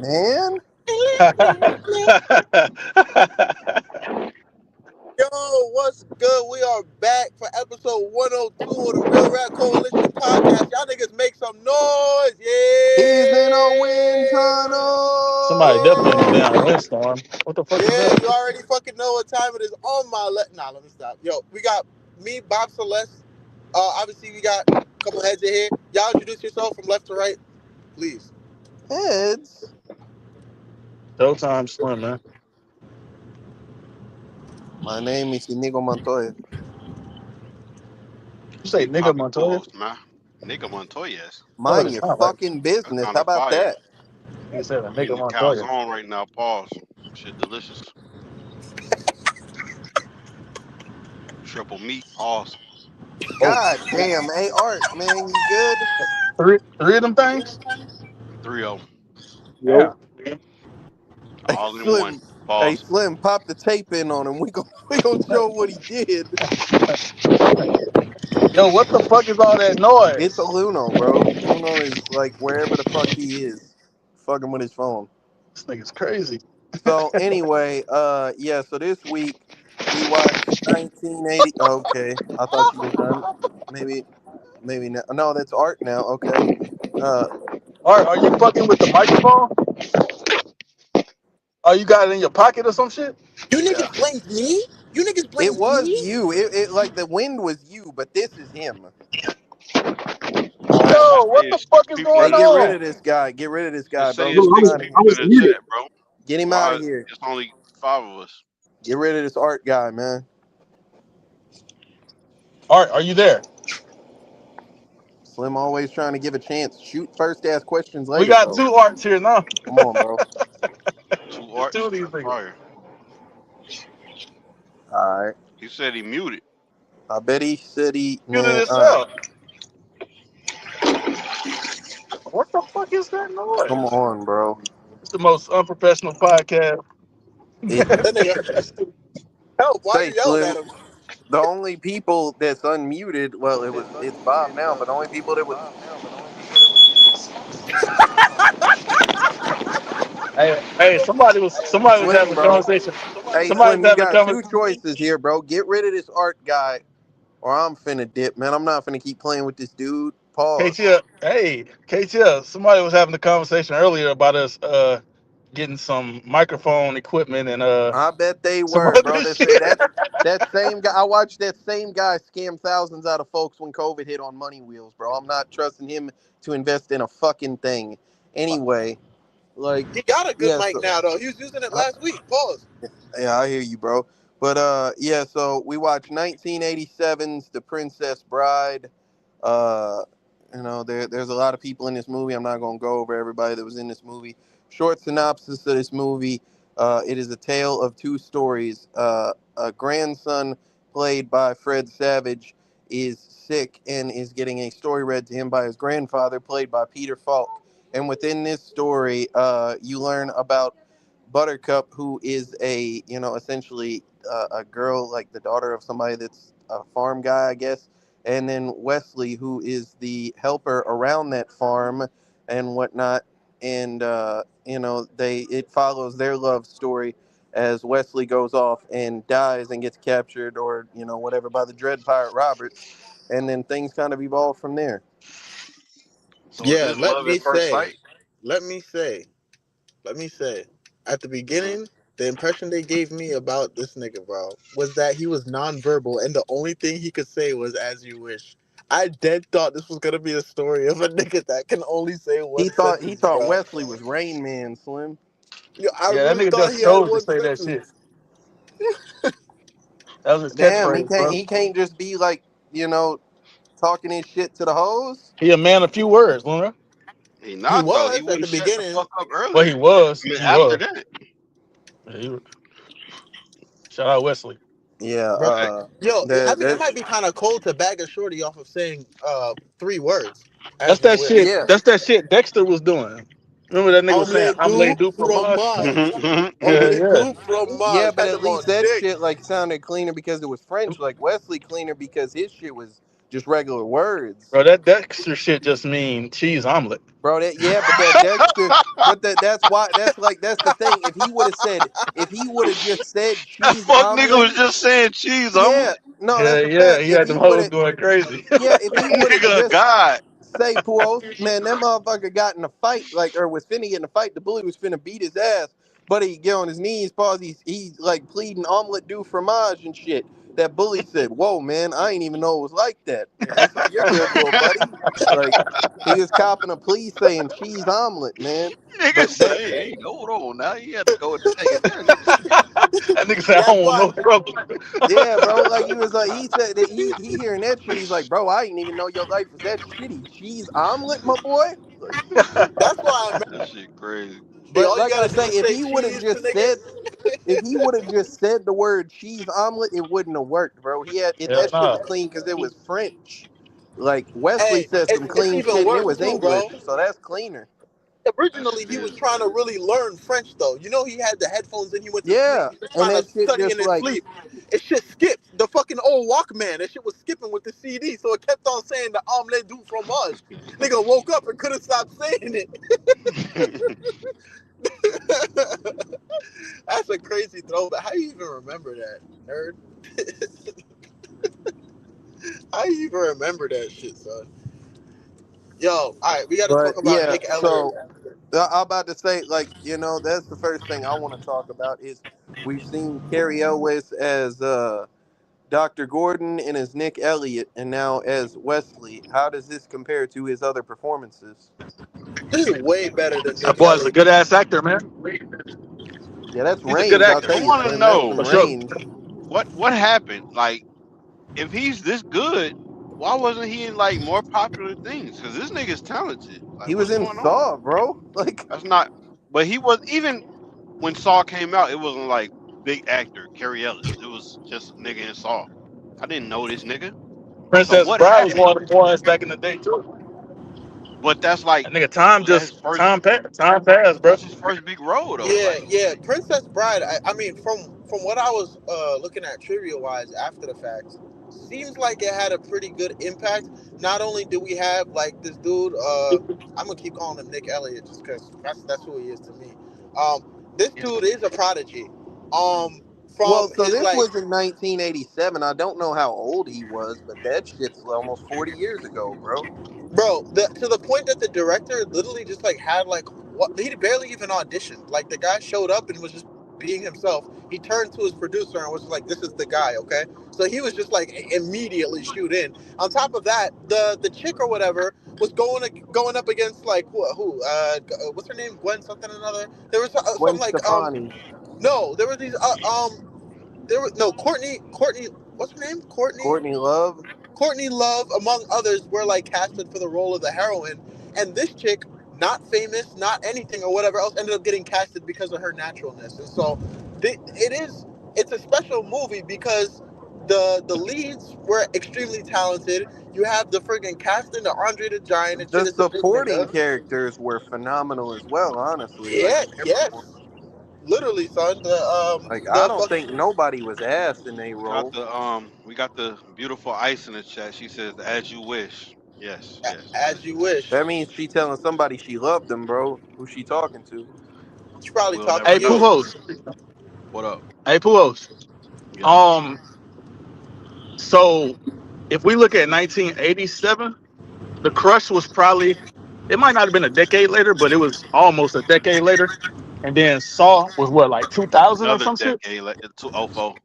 man. Yo, what's good? We are back for episode 102 of the Real Rap Coalition podcast. Y'all niggas make some noise. He's in a Yeah. wind Somebody definitely in a damn tunnel. windstorm. What the fuck is Yeah, that? you already fucking know what time it is on my left. Nah, let me stop. Yo, we got me, Bob Celeste. Obviously, we got a couple heads in here. Y'all introduce yourself from left to right, please. Heads. Showtime Slim, man. My name is Inigo Montoya. You say nigga Poppy Montoya? balls, man. Nigga Montoyas. That's what Mind it your sounds like. fucking That business. kind How of about fire. that? You said a I'm eating nigga a Montoya. calzone right now. Pause. Shit delicious. Triple meat. Pause. Oh, God damn. Hey, Art, man, you good? three of them things? 3-0. Yeah. Hey, All in one. Slim. Hey, Pause. Slim, pop the tape in on him. We gonna show what he did. Yo, what the fuck is all that It's a noise? Luno, bro. Luno is like wherever the fuck he is, fucking with his phone. This nigga's crazy. So anyway, yeah. So this week we watched 1980. Okay, I thought you was done. Maybe not. No, that's Art now. Okay. Uh, Are you fucking with the microphone? Oh, you got it in your pocket or some shit? You yeah. niggas blamed me? You niggas It blamed was me? you. It like the wind was you, but this is him. Just Yo, what say the it's six fuck is people Hey, going in the get rid chat. of on? this guy. Get rid of this guy, Just say bro. No, Get it's him six out of people here. I was in the muted. chat, bro. Get him out Why of here. it's only 5 of us? Get rid of this Art guy, man. Art, are you there? Slim always trying to give a chance. Shoot first, ask questions We later, got bro. two Arts here now. Come on, bro. Two There's two arts. of these That's niggas. fire. All right. He said he muted. I bet he said he Muted man. All right. himself. What the fuck is that Come noise? on, bro. It's the most unprofessional podcast. It That nigga. Help! Why say you yelling at Slim. him? The only people that's unmuted, well, it's Bob now, but the only people that was Hey, somebody was having Slim, a bro. conversation. Hey, Somebody Slim, was you having a got two conversation. choices here, bro. Get rid of this Art guy, or I'm finna dip, man. I'm not finna keep playing with this dude. Pause. KTL, somebody was having a conversation earlier about us getting some microphone equipment and I bet they some were, bro. other shit. That same guy. I watched that same guy scam thousands out of folks when COVID hit on Money Wheels, bro. I'm not trusting him to invest in a fucking thing. Anyway, like, He got a good yeah, mic so, now though. He was using it uh, last week. Pause. yeah, I hear you, bro. But yeah, so we watched 1987's The Princess Bride. Uh, there's a lot of people in this movie. I'm not gonna go over everybody that was in this movie. Short synopsis of this movie: it is a tale of two stories. A grandson played by Fred Savage is sick and is getting a story read to him by his grandfather, played by Peter Falk. And within this story, you learn about Buttercup, who is essentially a girl, like the daughter of somebody that's a farm guy, I guess. And then Wesley, who is the helper around that farm and whatnot. And, it follows their love story as Wesley goes off and dies and gets captured or, whatever by the Dread Pirate Roberts. And then things kind of evolve from there. So is Yeah, this love at first sight? let me say, let me say, at the beginning, the impression they gave me about this nigga, bro, was that he was nonverbal and the only thing he could say was "as you wish." I dead thought this was gonna be a story of a nigga that can only say He one thought he sentence, thought bro. Wesley was Rain Man, Slim. Yo, I Yeah, that really nigga thought just he had chose to one say that shit. sentence. That was his Damn, he catchphrase, can't bro. he can't just be like, talking his shit to the hoes. He a man of few words, Luna. He He not though. He was at the wouldn't shut the beginning. fuck up Well, earlier. he was. I mean He after was. that. Yeah, shout out Wesley. Yeah, Bro, Right. yo, I mean, it that might be kind of cold to bag a shorty off of saying 3 words, That's "as you that shit. wish." yeah. That's that shit Dexter was doing. Remember that nigga was saying, Omelette "I'm lay goop dupe fromage." fromage. Yeah, Omelette yeah. goop Yeah, fromage. but Had at them least on that dick. shit like sounded cleaner because it was French. Like Wesley cleaner because his shit was just regular words. Bro, that Dexter shit just mean cheese omelet. Bro, that yeah, but that Dexter, but that's why that's the thing. If he would have just said That cheese fuck nigga omelet, was just saying cheese yeah, omelet. no, Yeah, that's a yeah, fact. he If had he them would hoes have, going crazy. yeah, if he would have Nigga a just god. say Puos, man, that motherfucker got in a fight, like, or was finna get in a fight. The bully was finna beat his ass, but he get on his knees, pause. He's like pleading omelet du fromage and shit. That bully said, "Whoa, man, I ain't even know it was like that." And he's like, "You're good, little buddy." Like he was copping a plea saying cheese omelet, man. Nigga But said, that, hey, hold on now. He had to go and take it there. Nigga said, That nigga said, I That's don't want why. no trouble. yeah, bro. Like he was like, he said that he hearing that shit. He's like, "Bro, I didn't even know your life was that shitty." Cheese omelet, my boy. Like, That's why I'm that shit crazy. but all you like I gotta do say, is if say he would have cheese to just said niggas. if he would have just said the word cheese omelet, it wouldn't have worked, bro. He had it. Hell That shit nah. was clean because it was French. Like Wesley Hey, said some it's clean even shit, and it worse was too, bro. English, so that's cleaner. That Originally, shit he was is trying to crazy. really learn French, though. You know, he had the headphones and he went to sleep. Yeah, He was and trying to that shit study in just his like sleep. It shit skipped. The fucking old Walkman, that shit was skipping with the CD, so it kept on saying the omelette du fromage. Nigga woke up and couldn't stop saying it. That's a crazy throwback. How you even remember that, nerd? How you even remember that shit, son? Yo, all right, we got to but talk about yeah, Nick Elliott. so I'm about to say, like, that's the first thing I want to talk about is we've seen Cary Elwes as Dr. Gordon and as Nick Elliott, and now as Wesley. How does this compare to his other performances? This is way better than That Nick boy's a Elliott. good ass actor, man. Yeah, that's He's a good range. I'll actor, tell I you, want to Slim. That's know for some sure. range. what happened. Like, if he's this good, why wasn't he in like more popular things? Because this nigga's talented. Like, He was what's in going on? Saw, bro. Like, That's not. But he was even when Saw came out. It wasn't like big actor Cary Ellis. It was just a nigga in Saw. I didn't know this nigga. So Princess what Bride was happened? one of the boys back in the day too. But that's like, That nigga time was that his just first? time passed, bro. That's his first big role though. Yeah, Like, yeah. Princess Bride. I mean, from what I was looking at trivia wise after the fact, seems like it had a pretty good impact. Not only do we have like this dude, I'm gonna keep calling him Nick Elliott just because that's who he is to me. This dude is a prodigy. Um, well, from so his this like was in 1987. I don't know how old he was, but that shit's almost 40 years ago, bro. bro, to the point that the director literally just like had like what he barely even auditioned. Like the guy showed up and was just being himself. He turned to his producer and was just like, "This is the guy, okay?" So he was just like immediately shoot in. On top of that, the chick or whatever was going up against like who what's her name, Gwen something or another. There was some Gwen like Stefani, no, there were these there was no Courtney what's her name, Courtney Love. Courtney Love, among others, were like casted for the role of the heroine, and this chick, not famous, not anything or whatever else, ended up getting casted because of her naturalness. And so, it's a special movie because the leads were extremely talented. You have the friggin' casting, the Andre the Giant, and shit The is a big supporting nigga. characters were phenomenal as well, honestly. Like Yeah, everyone. yes, literally, son. Like I The don't fuck, think nobody was asked in a we got role. the beautiful ice in the chat. She says, "As you wish." Yes, yes. as you wish. That means she telling somebody she loved them, bro. Who she talking to? She's probably We'll talking to never Hey, know. you. Pujols. What up? Hey, Pujols. Yes. Um, so if we look at 1987, The Crush was probably, it might not have been a decade later, but it was almost a decade later. And then Saw was what, like 2000 or Another some shit? decade, like two oh four.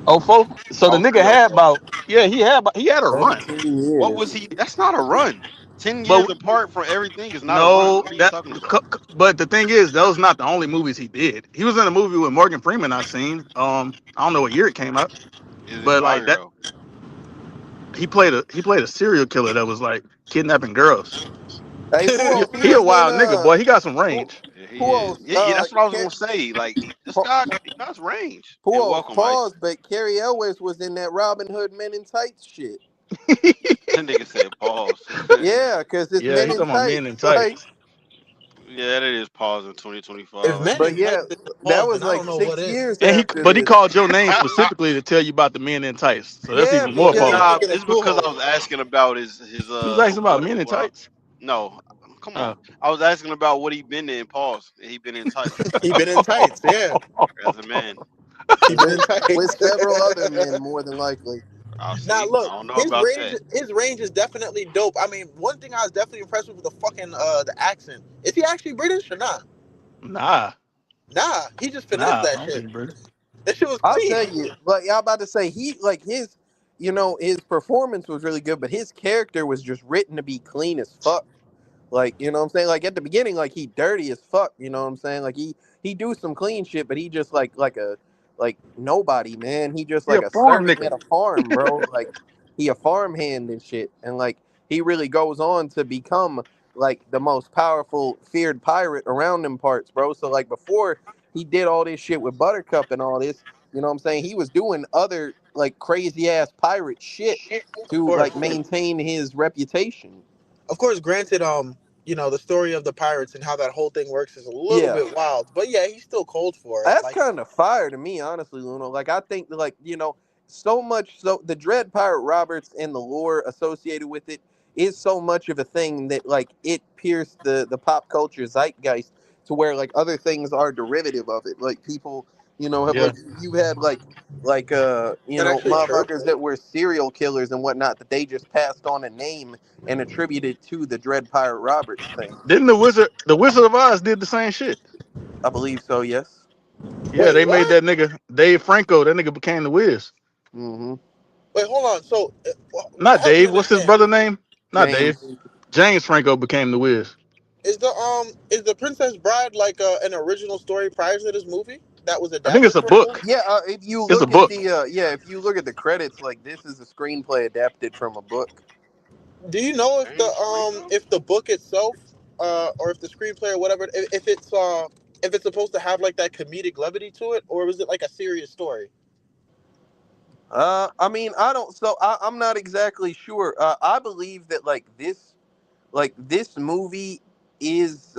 Oh, four. So the All nigga three oh had four. about, yeah, he had a run. 17 What was years. he? That's not a run. 10 years But apart from everything is not a run. no, What are you talking about? but the thing is, those not the only movies he did. He was in a movie with Morgan Freeman I seen. I don't know what year it came out, Is it but like fire that, though? he played a serial killer that was like kidnapping girls. Hey, He, Puos, he he a was in wild nigga, boy. He got some Pu- range. Yeah, he is. Puos, Yeah, yeah, that's what I was Car- gonna say. Like this Pu- guy, he got range. And Puos, welcome, Ice. pause, but Cary Elwes was in that Robin Hood Men in Tights shit. That nigga said pause. Yeah, cause it's Yeah, Men he in talking about men in Tights. Like, tights. Yeah, that is pause in If 2025. I Men get But in it. Tights yeah, isn't that pause, was then I like don't know what 6 is. years And after but he this. called your name specifically to tell you about the men in tights. So that's Yeah, even more Yeah, he was because pause. Nah, thinking of it's Cool because I Hold. was asking about his He was asking about men in what I tights. no, come on. Uh, I was asking about what he been in. Pause. He been in tights He been in tights, yeah. as a man. He been in with tights. several other men, more than likely. I'll Now see. I look, don't know about that. his range is definitely dope. I mean, one thing I was definitely impressed with was the fucking the accent. Is he actually British or not? nah, Nah, he just finessed nah. I that don't shit. think British. That shit was I'll clean. tell you, like y'all about to say, he like his, his performance was really good, but his character was just written to be clean as fuck. Like, you know what I'm saying? Like at the beginning, like he dirty as fuck, you know what I'm saying? Like he do some clean shit, but he just like a like nobody, man. He just He like a a farm servant nigga. at a farm, bro. Like he a farmhand and shit. And like he really goes on to become like the most powerful feared pirate around them parts, bro. So like before he did all this shit with Buttercup and all this, you know what I'm saying? He was doing other like crazy ass pirate shit Of to course. like maintain his reputation. Of course, granted, the story of the pirates and how that whole thing works is a little Yeah. bit wild. But yeah, he's still cold for it. That's Like, kind of fire to me, honestly, Luno. Like I think, like so much. So the Dread Pirate Roberts and the lore associated with it is so much of a thing that like it pierced the pop culture zeitgeist to where like other things are derivative of it. Like people, have Yeah. like you had like that actually true? motherfuckers that were serial killers and whatnot that they just passed on a name and attributed to the Dread Pirate Roberts thing. Didn't the Wizard of Oz did the same shit? I believe so. Yes. Yeah, Wait, they made what? that nigga Dave Franco. That nigga became the Wiz. Mm-hmm. Wait, hold on. So, Not help me Dave. What's his understand. brother name? Not Dave. James. James Franco became the Wiz. Is the Princess Bride like an original story prior to this movie that was I think it's adapted a for a movie? book. Yeah, if you It's a look at book. the if you look at the credits, like this is a screenplay adapted from a book. Do you know James Franco? if the book itself or if the screenplay or whatever if it's supposed to have like that comedic levity to it, or was it like a serious story? I mean, I don't. So I'm not exactly sure. I believe that this movie is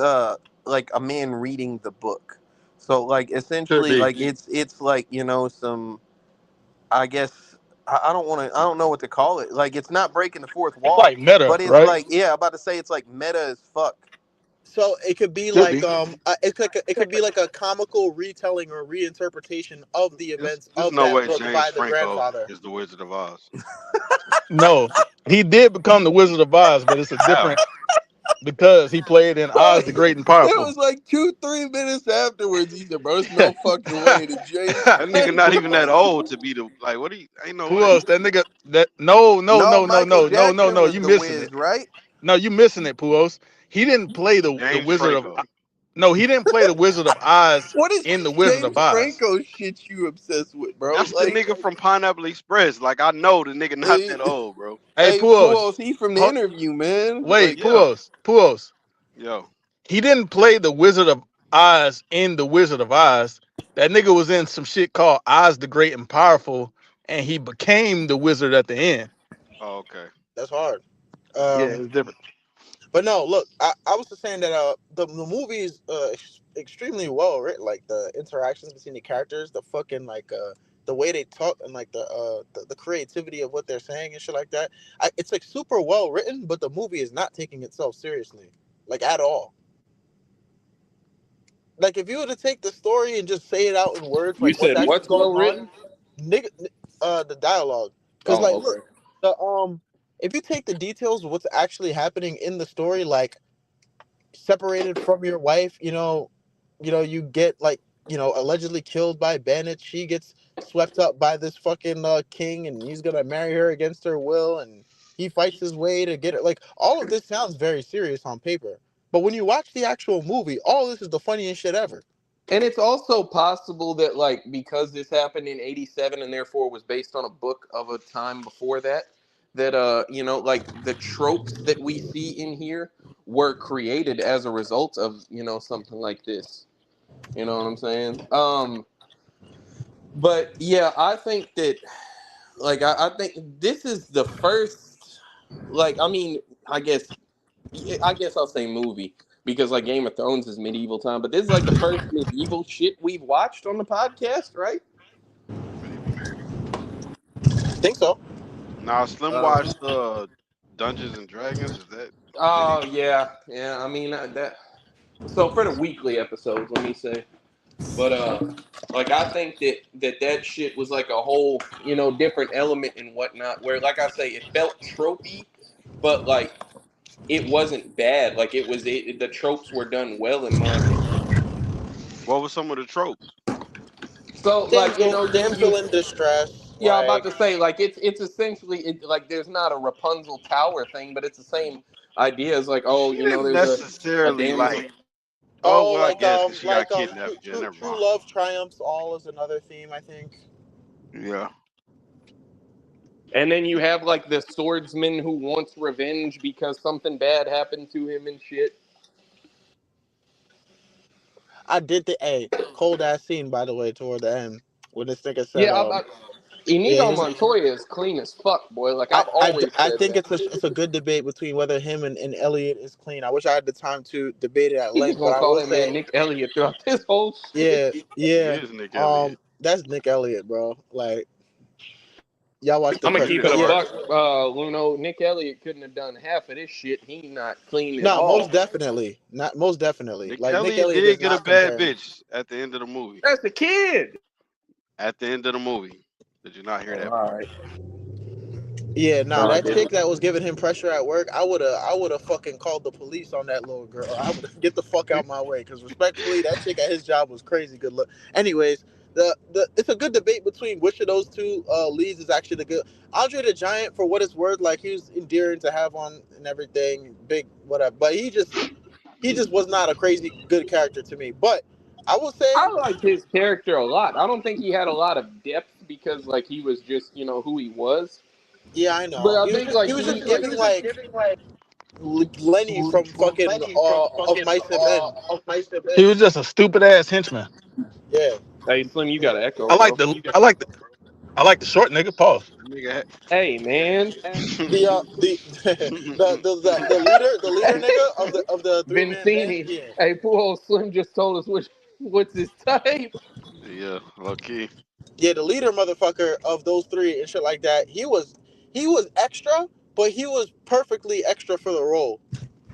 like a man reading the book. So like Could essentially, be. like it's like some. I guess I don't want to. I don't know what to call it. Like it's not breaking the fourth It's wall, like meta, but it's right? like I'm about to say it's like meta as fuck. So it could be Could like be. it could be like a comical retelling or reinterpretation of the events There's of no that way book James by the Franco grandfather. is the Wizard of Oz. No, he did become the Wizard of Oz, but it's a How? different because he played in Bro, Oz the Great and it Powerful. was like 2-3 minutes afterwards. He said, "Bro, there's no fucking way that James That nigga not Franco." even that old to be the like. What do you? Ain't no Who way. else? That nigga. That no, no, No, no, no, Michael no, no, no, Jackson no. was You the missing Wiz, it. right? No, you missing it, Puos. He didn't play the James Wizard of. Franco. No, he didn't play the Wizard of Oz What is in the this Wizard of James Oz. Franco shit you obsessed with, bro? That's the Like, nigga from Pineapple Express. Like I know the nigga not hey, that old, bro. Hey, hey, Puos. Puos, he from the Ho- interview, man. Wait, Like, Yeah. Puos. Yo. He didn't play the Wizard of Oz in the Wizard of Oz. That nigga was in some shit called Oz the Great and Powerful, and he became the wizard at the end. Oh, okay. That's hard. Yeah, Um, it's different. but no, look, I was just saying that the movie is extremely well written. Like the interactions between the characters, the fucking the way they talk and like the creativity of what they're saying and shit like that. It's like super well written, but the movie is not taking itself seriously, like at all. Like if you were to take the story and just say it out in words, You like what's said actually what's going well on, written? nigga, the dialogue, because like Oh, look, okay. the if you take the details of what's actually happening in the story, like separated from your wife, you get like, allegedly killed by bandits. She gets swept up by this fucking king, and he's gonna marry her against her will, and he fights his way to get it. Like all of this sounds very serious on paper, but when you watch the actual movie, all this is the funniest shit ever. and it's also possible that like because this happened in '87 and therefore was based on a book of a time before that, that like the tropes that we see in here were created as a result of something like this. You know what I'm saying? But yeah, I think that like I think this is the first like I mean I guess I'll say movie. because like Game of Thrones is medieval time, but this is like the first medieval shit we've watched on the podcast, right? Pretty much. I think so. Now Slim Uh, watched Dungeons and Dragons. Is that did he? oh yeah, yeah. I mean that. So for the weekly episodes, let me say, but like I think that shit was like a whole different element and whatnot. Where like I say, it felt tropey, but like it wasn't bad. Like the tropes were done well in my opinion. What were some of the tropes? So like Damsel in distress. yeah, I'm about Like, to say like it's essentially like there's not a Rapunzel tower thing, but it's the same idea as like She didn't there's a necessarily damsel. like. Oh oh, well, I guess because she got true, kidnapped. Yeah, true, never true mind. love triumphs all is another theme. I think. Yeah. And then you have like the swordsman who wants revenge because something bad happened to him and shit. I did the cold ass scene, by the way, toward the end when this nigga said, Yeah, I'm about yeah, Inigo he's. Montoya is clean as fuck, boy. Like I've always I said think that. it's a good debate between whether him and Elliot is clean. I wish I had the time to debate it at He just length, but gonna I call will that man say, Nick Elliott throughout this whole shit. yeah, Who yeah, is Nick Elliott? that's Nick Elliott, bro. Like, y'all watch the I'm gonna press, keep but it a yeah, buck, Luno. Nick Elliott couldn't have done half of this shit. He not clean at no, all. most definitely, not most definitely. Nick Like Nick Elliott Elliott did does get a not bad compare. bitch at the end of the movie. That's the kid. At the end of the movie, did you not hear Oh, that all part? right. Yeah, nah, No, I that chick didn't. that was giving him pressure at work, I would have fucking called the police on that little girl. I would get the fuck out my way, because respectfully, that chick at his job was crazy good look. Anyways, the it's a good debate between which of those two leads is actually the good. Andre the Giant, for what it's worth, like he was endearing to have on and everything, big whatever, but he just was not a crazy good character to me. But I will say, I liked his character a lot. I don't think he had a lot of depth because like he was just who he was. yeah, I But know I he was think just like he was just he giving like Lenny from fucking of Mice and Men. He was just a stupid ass henchman. Yeah. hey Slim, you got an echo, I like bro. the I like the I like the short nigga. Pause. Nigga. Hey man, The the leader nigga of the three-man band. Vincini. Yeah. Hey, poor old Slim just told us what's his type. Yeah, low key. Yeah, the leader motherfucker of those three and shit like that. He was extra, but he was perfectly extra for the role.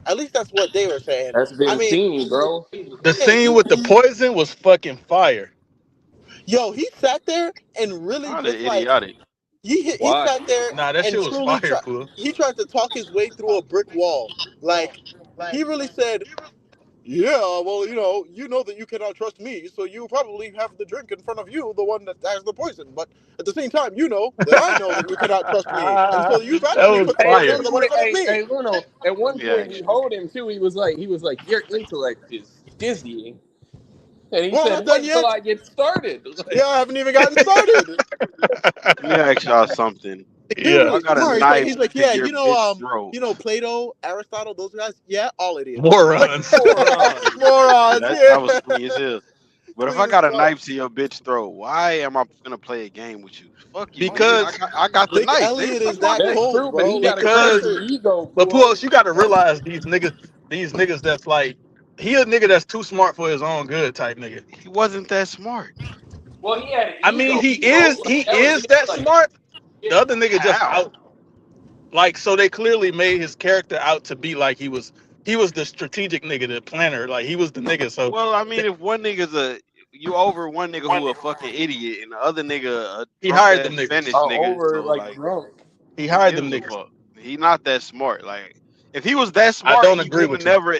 At least that's what they were saying. That's I mean, Vincini, bro. The yeah, scene with the poison was fucking fire. yo, he sat there and really Kind of just like idiotic. he Why? sat there Nah, that and shit was truly fire, tried. fool. He tried to talk his way through a brick wall. Like he really said, "Yeah, well, you know that you cannot trust me, so you probably have the drink in front of you, the one that has the poison. But at the same time, you know that I know that you cannot trust me, and so you've That actually was put the Hey, at poison one in fire. the one in point, front of me." hey, Luno. At one point, he Reaction. told him too. He was like, "Your intellect is dizzying," and he Well, I'm said, not done "Wait till yet. I get started." Yeah, I haven't even gotten started. Let me ask y'all something. He If Yeah, I really got a smart. knife He's like, to yeah, your bitch throat, Plato, Aristotle, those guys. Yeah, all idiots. Like morons. Moron. yeah, morons. that was Yeah, clean as hell. But if I clean as got a fuck. knife to your bitch throat, why am I gonna play a game with you? Fuck you, nigga. I because got I got the Nick knife, nigga. Elliott Suck is my that dick. That's cold, true, but bro. he got Like to the crush because his pressure. ego, but Puos, Pujols. you got to realize these niggas that's like he a nigga that's too smart for his own good type nigga. He wasn't that smart. Well, he had an I mean, ego, he Pujols. is Like he that was is it. that Like, smart. yeah. The other nigga just How? out like so they clearly made his character out to be like he was the strategic nigga, the planner, like he was the nigga. So Well, I mean, if one nigga's you over one nigga who a fucking idiot and the other nigga a he drunk hired them ass niggas. Spanish nigga, Over so like like, drunk. He who hired them gives a niggas. fuck? He not that smart. Like, if he was that I smart, don't he agree would have with you never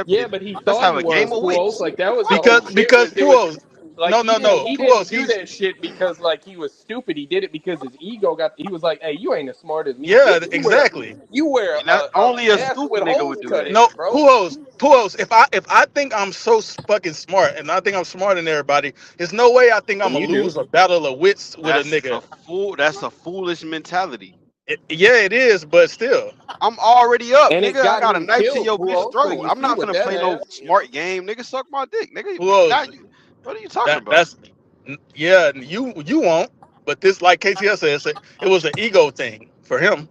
Yeah, accepted. but he Let's thought have he a game was of Pujols. wits. Like that was the Fuck whole because no. shit. because It was Puos, like no he no didn't no he didn't Puos, do he's that shit because like he was stupid. He did it because his ego got. He was like, "Hey, you ain't as smart as me, yeah bitch. exactly. You wear And that a only a mask with stupid nigga holes would do cut that. in No, it, bro." Puos. If I think I'm so fucking smart and I think I'm smarter than everybody, there's no way I think I'm And gonna you do. lose a battle of wits with a That's nigga. That's a foolish mentality. Yeah, it is, but still, I'm already up, And it nigga. I got got a him knife to killed, your bitch Pujols. So throat. you I'm see not what gonna that play no has. smart game, nigga. Suck my dick, nigga. Now Puos, you, what are you talking that about? that's yeah, you won't. But this, like KTS said, it was an ego thing for him.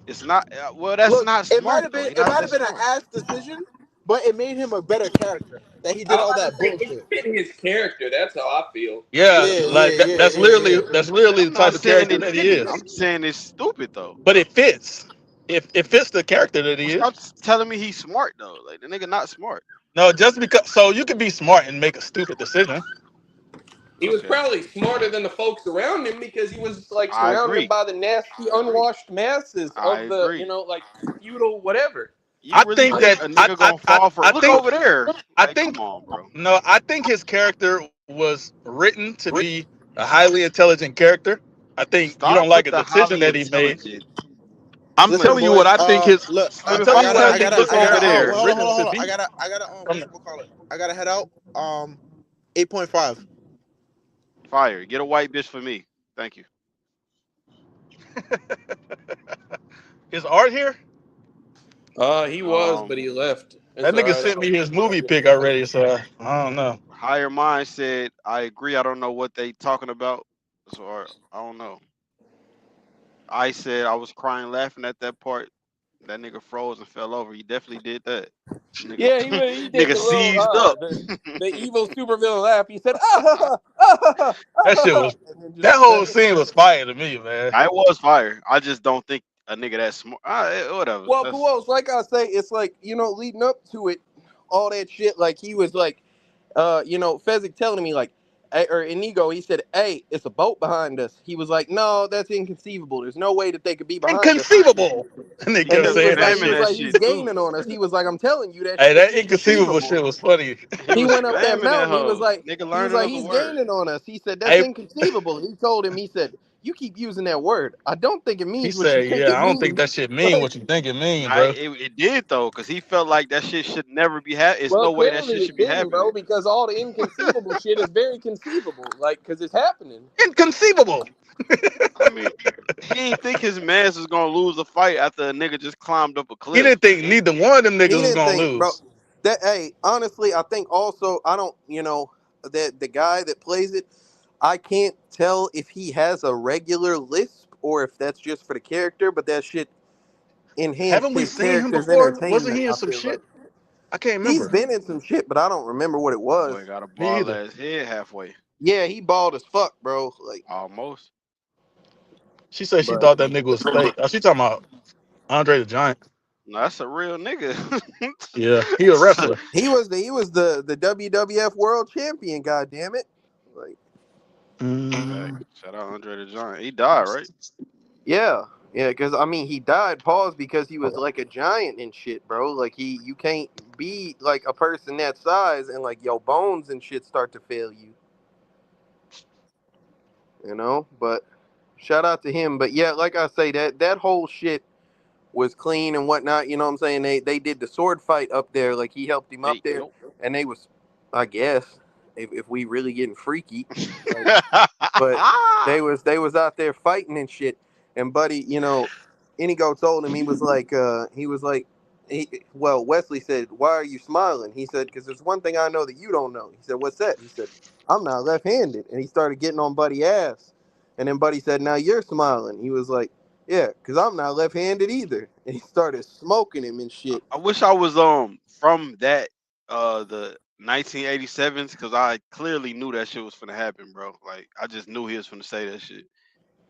It's not. Well, that's Look, not it might smart have though. been He it not might that have been an smart. ass decision, but it made him a better character that he did I'm all about to that say it bullshit. fit his character. That's how I feel. Yeah, Yeah, like yeah, yeah, that's yeah, literally yeah. the I'm type not of saying character it that he didn't. is. I'm saying it's stupid though. But it fits. It fits the character that Well, he is. stop telling me he's smart though. Like the nigga not smart. No, just because. So you can be smart and make a stupid decision. He was Okay, probably smarter than the folks around him because he was like I surrounded agree. by the nasty, I agree. unwashed masses I of the, agree. like feudal whatever. You I really think think that a nigga gonna fall for? I Look think over there. I Like, think come on, bro. no, I think his character was written to be a highly intelligent character. I think you don't Stop like with a the decision highly that he made. intelligent. I'm Listen, telling Slim, you what boys. I think his. Look, I'm Slim. If telling I you I what gotta, I I think gotta, this look I over gotta. character Wait, was there. hold on, written hold on, to hold on. be. I gotta. From I gotta head out. 8.5. Fire. Get a white bitch for me. Thank you. his art here, He was, Um, but he left. It's that all nigga right. sent me his movie pick already. So I don't know. higher mind said, I agree. I don't know what they talking about. So I don't know. I said I was crying laughing at that part. That nigga froze and fell over. He definitely did that. Nigga, Yeah, he did nigga the little seized up. the evil supervillain laugh. He said ah, ah, That shit ah, was. and then just That whole scene was fire to me, man. I was fire. I just don't think a nigga that smart. Whatever. well, That's Puos, like I say, it's like leading up to it, all that shit. Like he was like, Fezzik telling me like, or Inigo, he said, "Hey, it's a boat behind us." He was like, "No, that's inconceivable. There's no way that they could be behind us and shit." Inconceivable. And they he And kept he kept saying was that like, spamming shit. that he's shit too. gaining on us. He was like, "I'm telling you, that Hey, shit is that inconceivable inconceivable." shit was funny. He He was went up that spamming that mountain. hoe. Nigga He was learn like, another he's word. gaining on us. He said, that's Hey, inconceivable. And he told him, he said, you keep using that word. I don't think it he means what you said, think "Yeah, it I don't think means. that shit mean Like, what you think it mean, I bro." it did though, cause he felt like that shit should never be It's well, no way that shit clearly should it be didn't, happening. bro, because all the inconceivable shit is very conceivable. Like, because it's happening. Inconceivable. I mean, he didn't think his mans was gonna lose a fight after a nigga just climbed up a He cliff. didn't think neither one of them niggas He was didn't gonna think, bro, lose. hey, honestly, I think also, I don't, that the guy that plays it, I can't tell if he has a regular lisp or if that's just for the character, but that shit enhanced Haven't we his seen him character's before? Wasn't entertainment. he in I some feel like shit? I can't he's remember. been in some shit, but I don't remember what it Boy was. got a Me bald either. ass head halfway, Yeah, he bald as fuck, bro. Like, almost. She said she but thought that nigga was fake. Oh, she talking about Andre the Giant. No, that's a real nigga. Yeah, he a wrestler. he was the WWF World Champion. God damn it! Like, Fact. Mm. Shout out Andre the Giant. He died, right? yeah, yeah, because I mean, he died. Pause because he was like a giant and shit, bro. Like you can't be like a person that size and like your bones and shit start to fail you, But shout out to him. But yeah, like I say, that whole shit was clean and whatnot. You know what I'm saying? They did the sword fight up there. Like he helped him up Hey, there, yo. and they was, I guess, if we really getting freaky, like, but they was out there fighting and shit. And buddy, Inigo told him well, Wesley said, "Why are you smiling?" He said, "Because there's one thing I know that you don't know." He said, "What's that?" He said, "I'm not left-handed." And he started getting on Buddy ass. And then Buddy said, "Now you're smiling." He was like, "Yeah, because I'm not left-handed either." And he started smoking him and shit. I wish I was from that the 1987s because I clearly knew that shit was finna happen, bro. Like I just knew he was finna say that shit.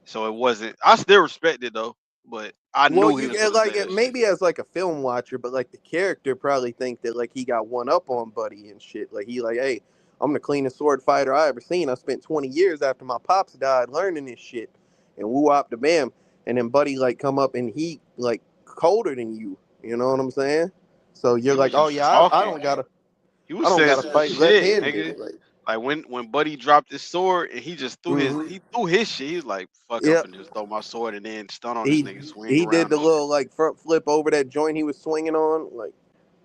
So it wasn't. I still respect it though, but I Well, knew he you was get finna like say it that shit. maybe as like a film watcher, but like the character probably think that like he got one up on Buddy and shit. Like he like, hey, I'm the cleanest sword fighter I ever seen. I spent 20 years after my pops died learning this shit, and woo op the bam. And then Buddy like come up and he like colder than you. You know what I'm saying? So you're He was like, oh just yeah, I talking. don't gotta He I was don't saying gotta some fight shit, left-handed. nigga. Like, Like when Buddy dropped his sword and he just hmm he threw his shit. He was like, "Fuck it, I'm yeah, finna just throw my sword and then stun on this he nigga, swing he did around the and shit." little like front flip over that joint he was swinging on. Like,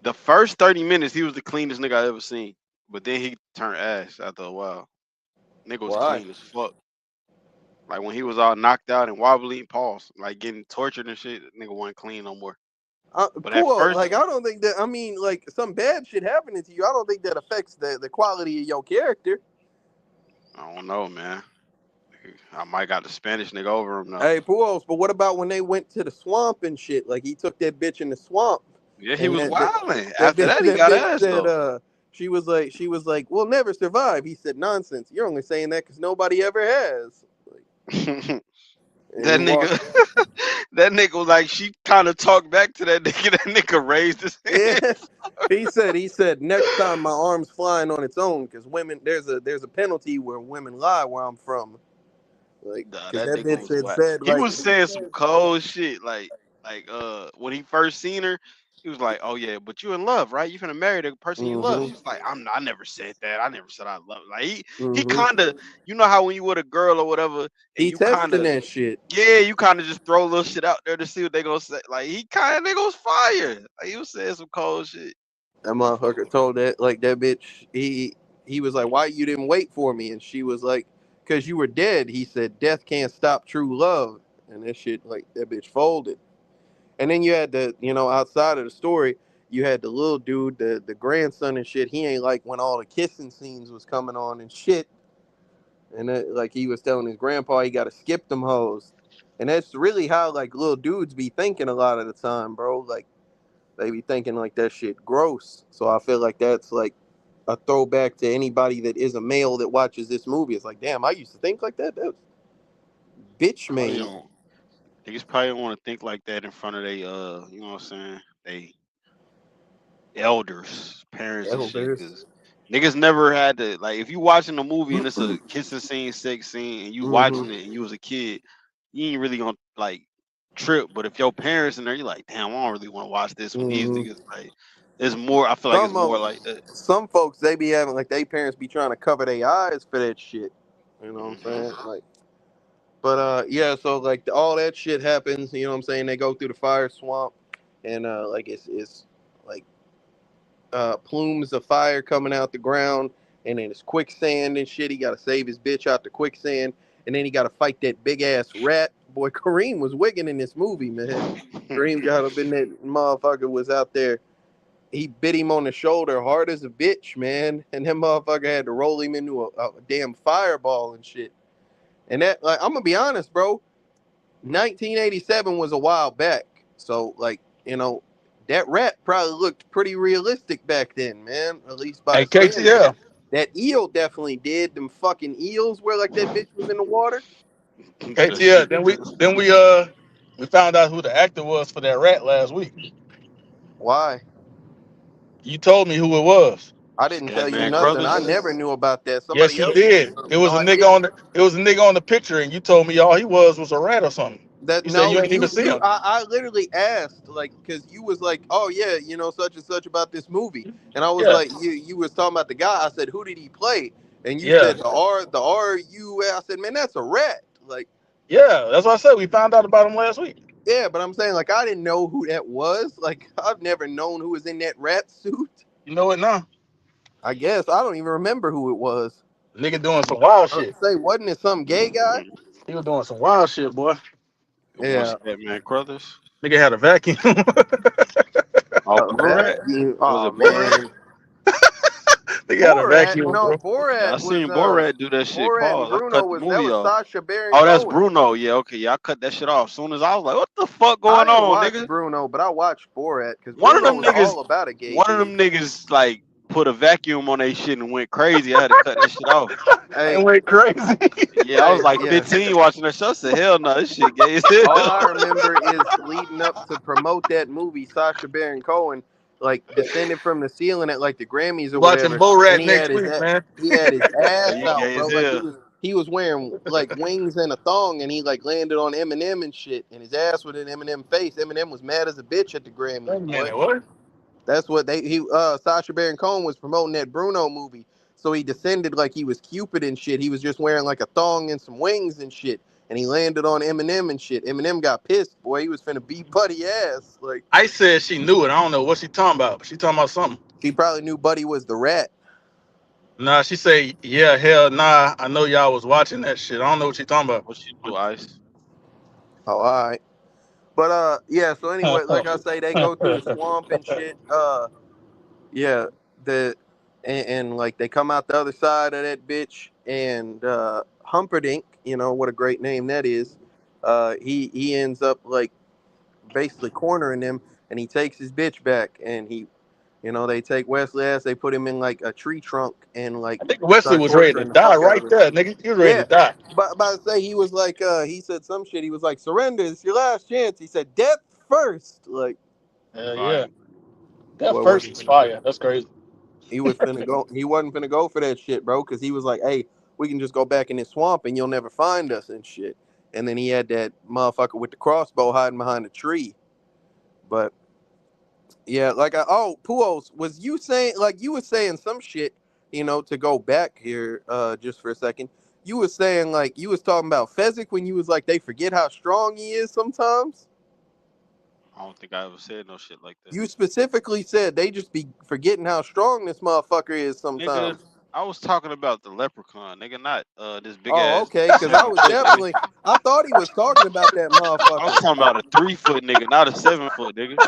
The first 30 minutes, he was the cleanest nigga I ever seen. But then he turned ass after a while. Nigga was why? clean as fuck. Like when he was all knocked out and wobbly and paused, like getting tortured and shit, nigga wasn't clean no more. But at Poor, first, like I don't think that. I mean, like some bad shit happening to you. I don't think that affects the quality of your character. I don't know, man. I might got the Spanish nigga over him though. Hey, Puos, but what about when they went to the swamp and shit? Like he took that bitch in the swamp. Yeah, he And was wilding. that After bitch, that, he that got bitch ass said, though. she was like, we'll never survive. He said, nonsense. You're only saying that because nobody ever has. Like, that and he nigga, walked. that nigga was like, she kind of talked back to that nigga. That nigga raised his Yeah, hand. he said, next time my arm's flying on its own because women, there's a penalty where women lie where I'm from. Like, Nah, because that that nigga bitch was had wild. said, He like, was saying some cold shit, when he first seen her, he was like, "Oh yeah, but you in love, right? You finna marry the person you love." mm-hmm, She's like, "I'm not. I never said that. I never said I love." Like he mm-hmm. kind of, you know how when you with a girl or whatever, and He you kind testing of, that shit. yeah, you kind of just throw little shit out there to see what they gonna say. Like he kind of nigga was fire. Like he was saying some cold shit. That motherfucker told that, like, that bitch, he was like, why you didn't wait for me? And she was like, because you were dead. He said, death can't stop true love. And that shit, like, that bitch folded. And then you had the, outside of the story, you had the little dude, the grandson and shit. He ain't like when all the kissing scenes was coming on and shit. And like he was telling his grandpa, he got to skip them hoes. And that's really how like little dudes be thinking a lot of the time, bro. Like they be thinking like that shit gross. So I feel like that's like a throwback to anybody that is a male that watches this movie. It's like, damn, I used to think like that. That was bitch Probably made. don't. Niggas probably don't want to think like that in front of they you know what I'm saying? They elders, parents and shit, Elders. because niggas never had to like if you watching a movie and it's a kissing scene, sex scene, and you Mm-hmm. watching it and you was a kid, you ain't really gonna like trip. But if your parents in there, you're like, damn, I don't really want to watch this when these Mm-hmm. niggas like it's more I feel like it's Some more like that. some folks they be having like they parents be trying to cover their eyes for that shit. You know what I'm Hmm. saying? Like, but yeah. So like all that shit happens. You know what I'm saying? They go through the fire swamp, and like it's like plumes of fire coming out the ground, and then it's quicksand and shit. He got to save his bitch out the quicksand, and then he got to fight that big ass rat. Boy, Kareem was wigging in this movie, man. Kareem got up in that motherfucker was out there. He bit him on the shoulder hard as a bitch, man, and that motherfucker had to roll him into a damn fireball and shit. And that, like, I'm gonna be honest, bro. 1987 was a while back, so like, that rat probably looked pretty realistic back then, man. At least by Hey, the standards. KTL. That eel definitely did. Them fucking eels where like that bitch was in the water. That shit. KTL. We found out who the actor was for that rat last week. Why? You told me who it was. I didn't tell you Scatman nothing. I Crothers. never knew about that. Yes, Somebody you else told me did. something. No, I didn't. It was a nigga on the picture, and you told me all he was a rat or something. That You said you no, ain't even see him. I literally asked like because you was like, oh yeah, such and such about this movie, and I was Yeah, like, you was talking about the guy. I said, who did he play? And you yeah, said the R U. I said, man, that's a rat. Like, yeah. That's what I said. We found out about him last week. yeah, but I'm saying like I didn't know who that was. Like I've never known who was in that rat suit. You know it now. I guess I don't even remember who it was. Nigga doing some wild I shit. say, wasn't it some gay guy? He was doing some wild shit, boy. It was Yeah, Scatman Crothers. Nigga had a vacuum. Oh, a Borat. vacuum. Was Oh it Borat? man, Nigga had a Borat. vacuum, No, bro. Yeah, I Borat was seen Borat do that shit. Borat and Pause. I Bruno cut the was that movie was off. Sacha Baron Oh, that's Cohen. Bruno. Yeah, okay. Yeah, I cut that shit off. Soon as I was like, what the fuck I going didn't on, watch nigga? Bruno, but I watched Borat because One of Bruno them was niggas, all about a gay one of dude. them niggas like put a vacuum on they shit and went crazy. I had to cut that shit off. Hey, And went crazy. Yeah, I was hey, like yeah. 15 watching that show. I said, hell no, this shit gay as All hell. I remember is leading up to promote that movie, Sacha Baron Cohen, like descended from the ceiling at like the Grammys or Watching whatever, and Borat next week, man. he had his Yeah, ass you out, gay bro. as Like hell. he was wearing like wings and a thong, and he like landed on Eminem and shit, and his ass was in Eminem face. Eminem was mad as a bitch at the Wait Grammys, a boy. minute, what? That's what he Sacha Baron Cohen was promoting that Bruno movie. So he descended like he was Cupid and shit. He was just wearing like a thong and some wings and shit. And he landed on Eminem and shit. Eminem got pissed, boy. He was finna beat Buddy ass. Like I said she knew it. I don't know what she talking about. But she talking about something. she probably knew Buddy was the rat. Nah, she say, yeah, hell nah. I know y'all was watching that shit. I don't know what she talking What you do, Ice? Oh, all right. But yeah, so anyway, like I say, they go through the about. swamp and shit. Yeah, the and like they come out the other side of that bitch, and Humperdinck, what a great name that is. He ends up like basically cornering them and he takes his bitch back, and they take Wesley ass, they put him in like a tree trunk and like I think Wesley start was ready to torturing the die fuck out of right him. there, nigga. He was ready Yeah, to die. but about to say he was like, he said some shit. He was like, "Surrender, it's your last chance." He said, "Death first." Like, Hell yeah. Fire. That boy first wasn't is finna go. fire. That's crazy. He was finna go. He wasn't finna go for that shit, bro. Because he was like, "Hey, we can just go back in this swamp and you'll never find us and shit." And then he had that motherfucker with the crossbow hiding behind a tree. But yeah, like Puos, was you saying like you were saying some shit, to go back here just for a second. You was saying like you was talking about Fezzik when you was like they forget how strong he is sometimes. I don't think I ever said no shit like that. You specifically said they just be forgetting how strong this motherfucker is Nigga, sometimes. I was talking about the leprechaun, nigga, not this big Oh, ass okay, because I was 7 foot nigga. definitely I thought he was talking about that I was motherfucker. talking about a 3 foot nigga, not a 7 foot nigga.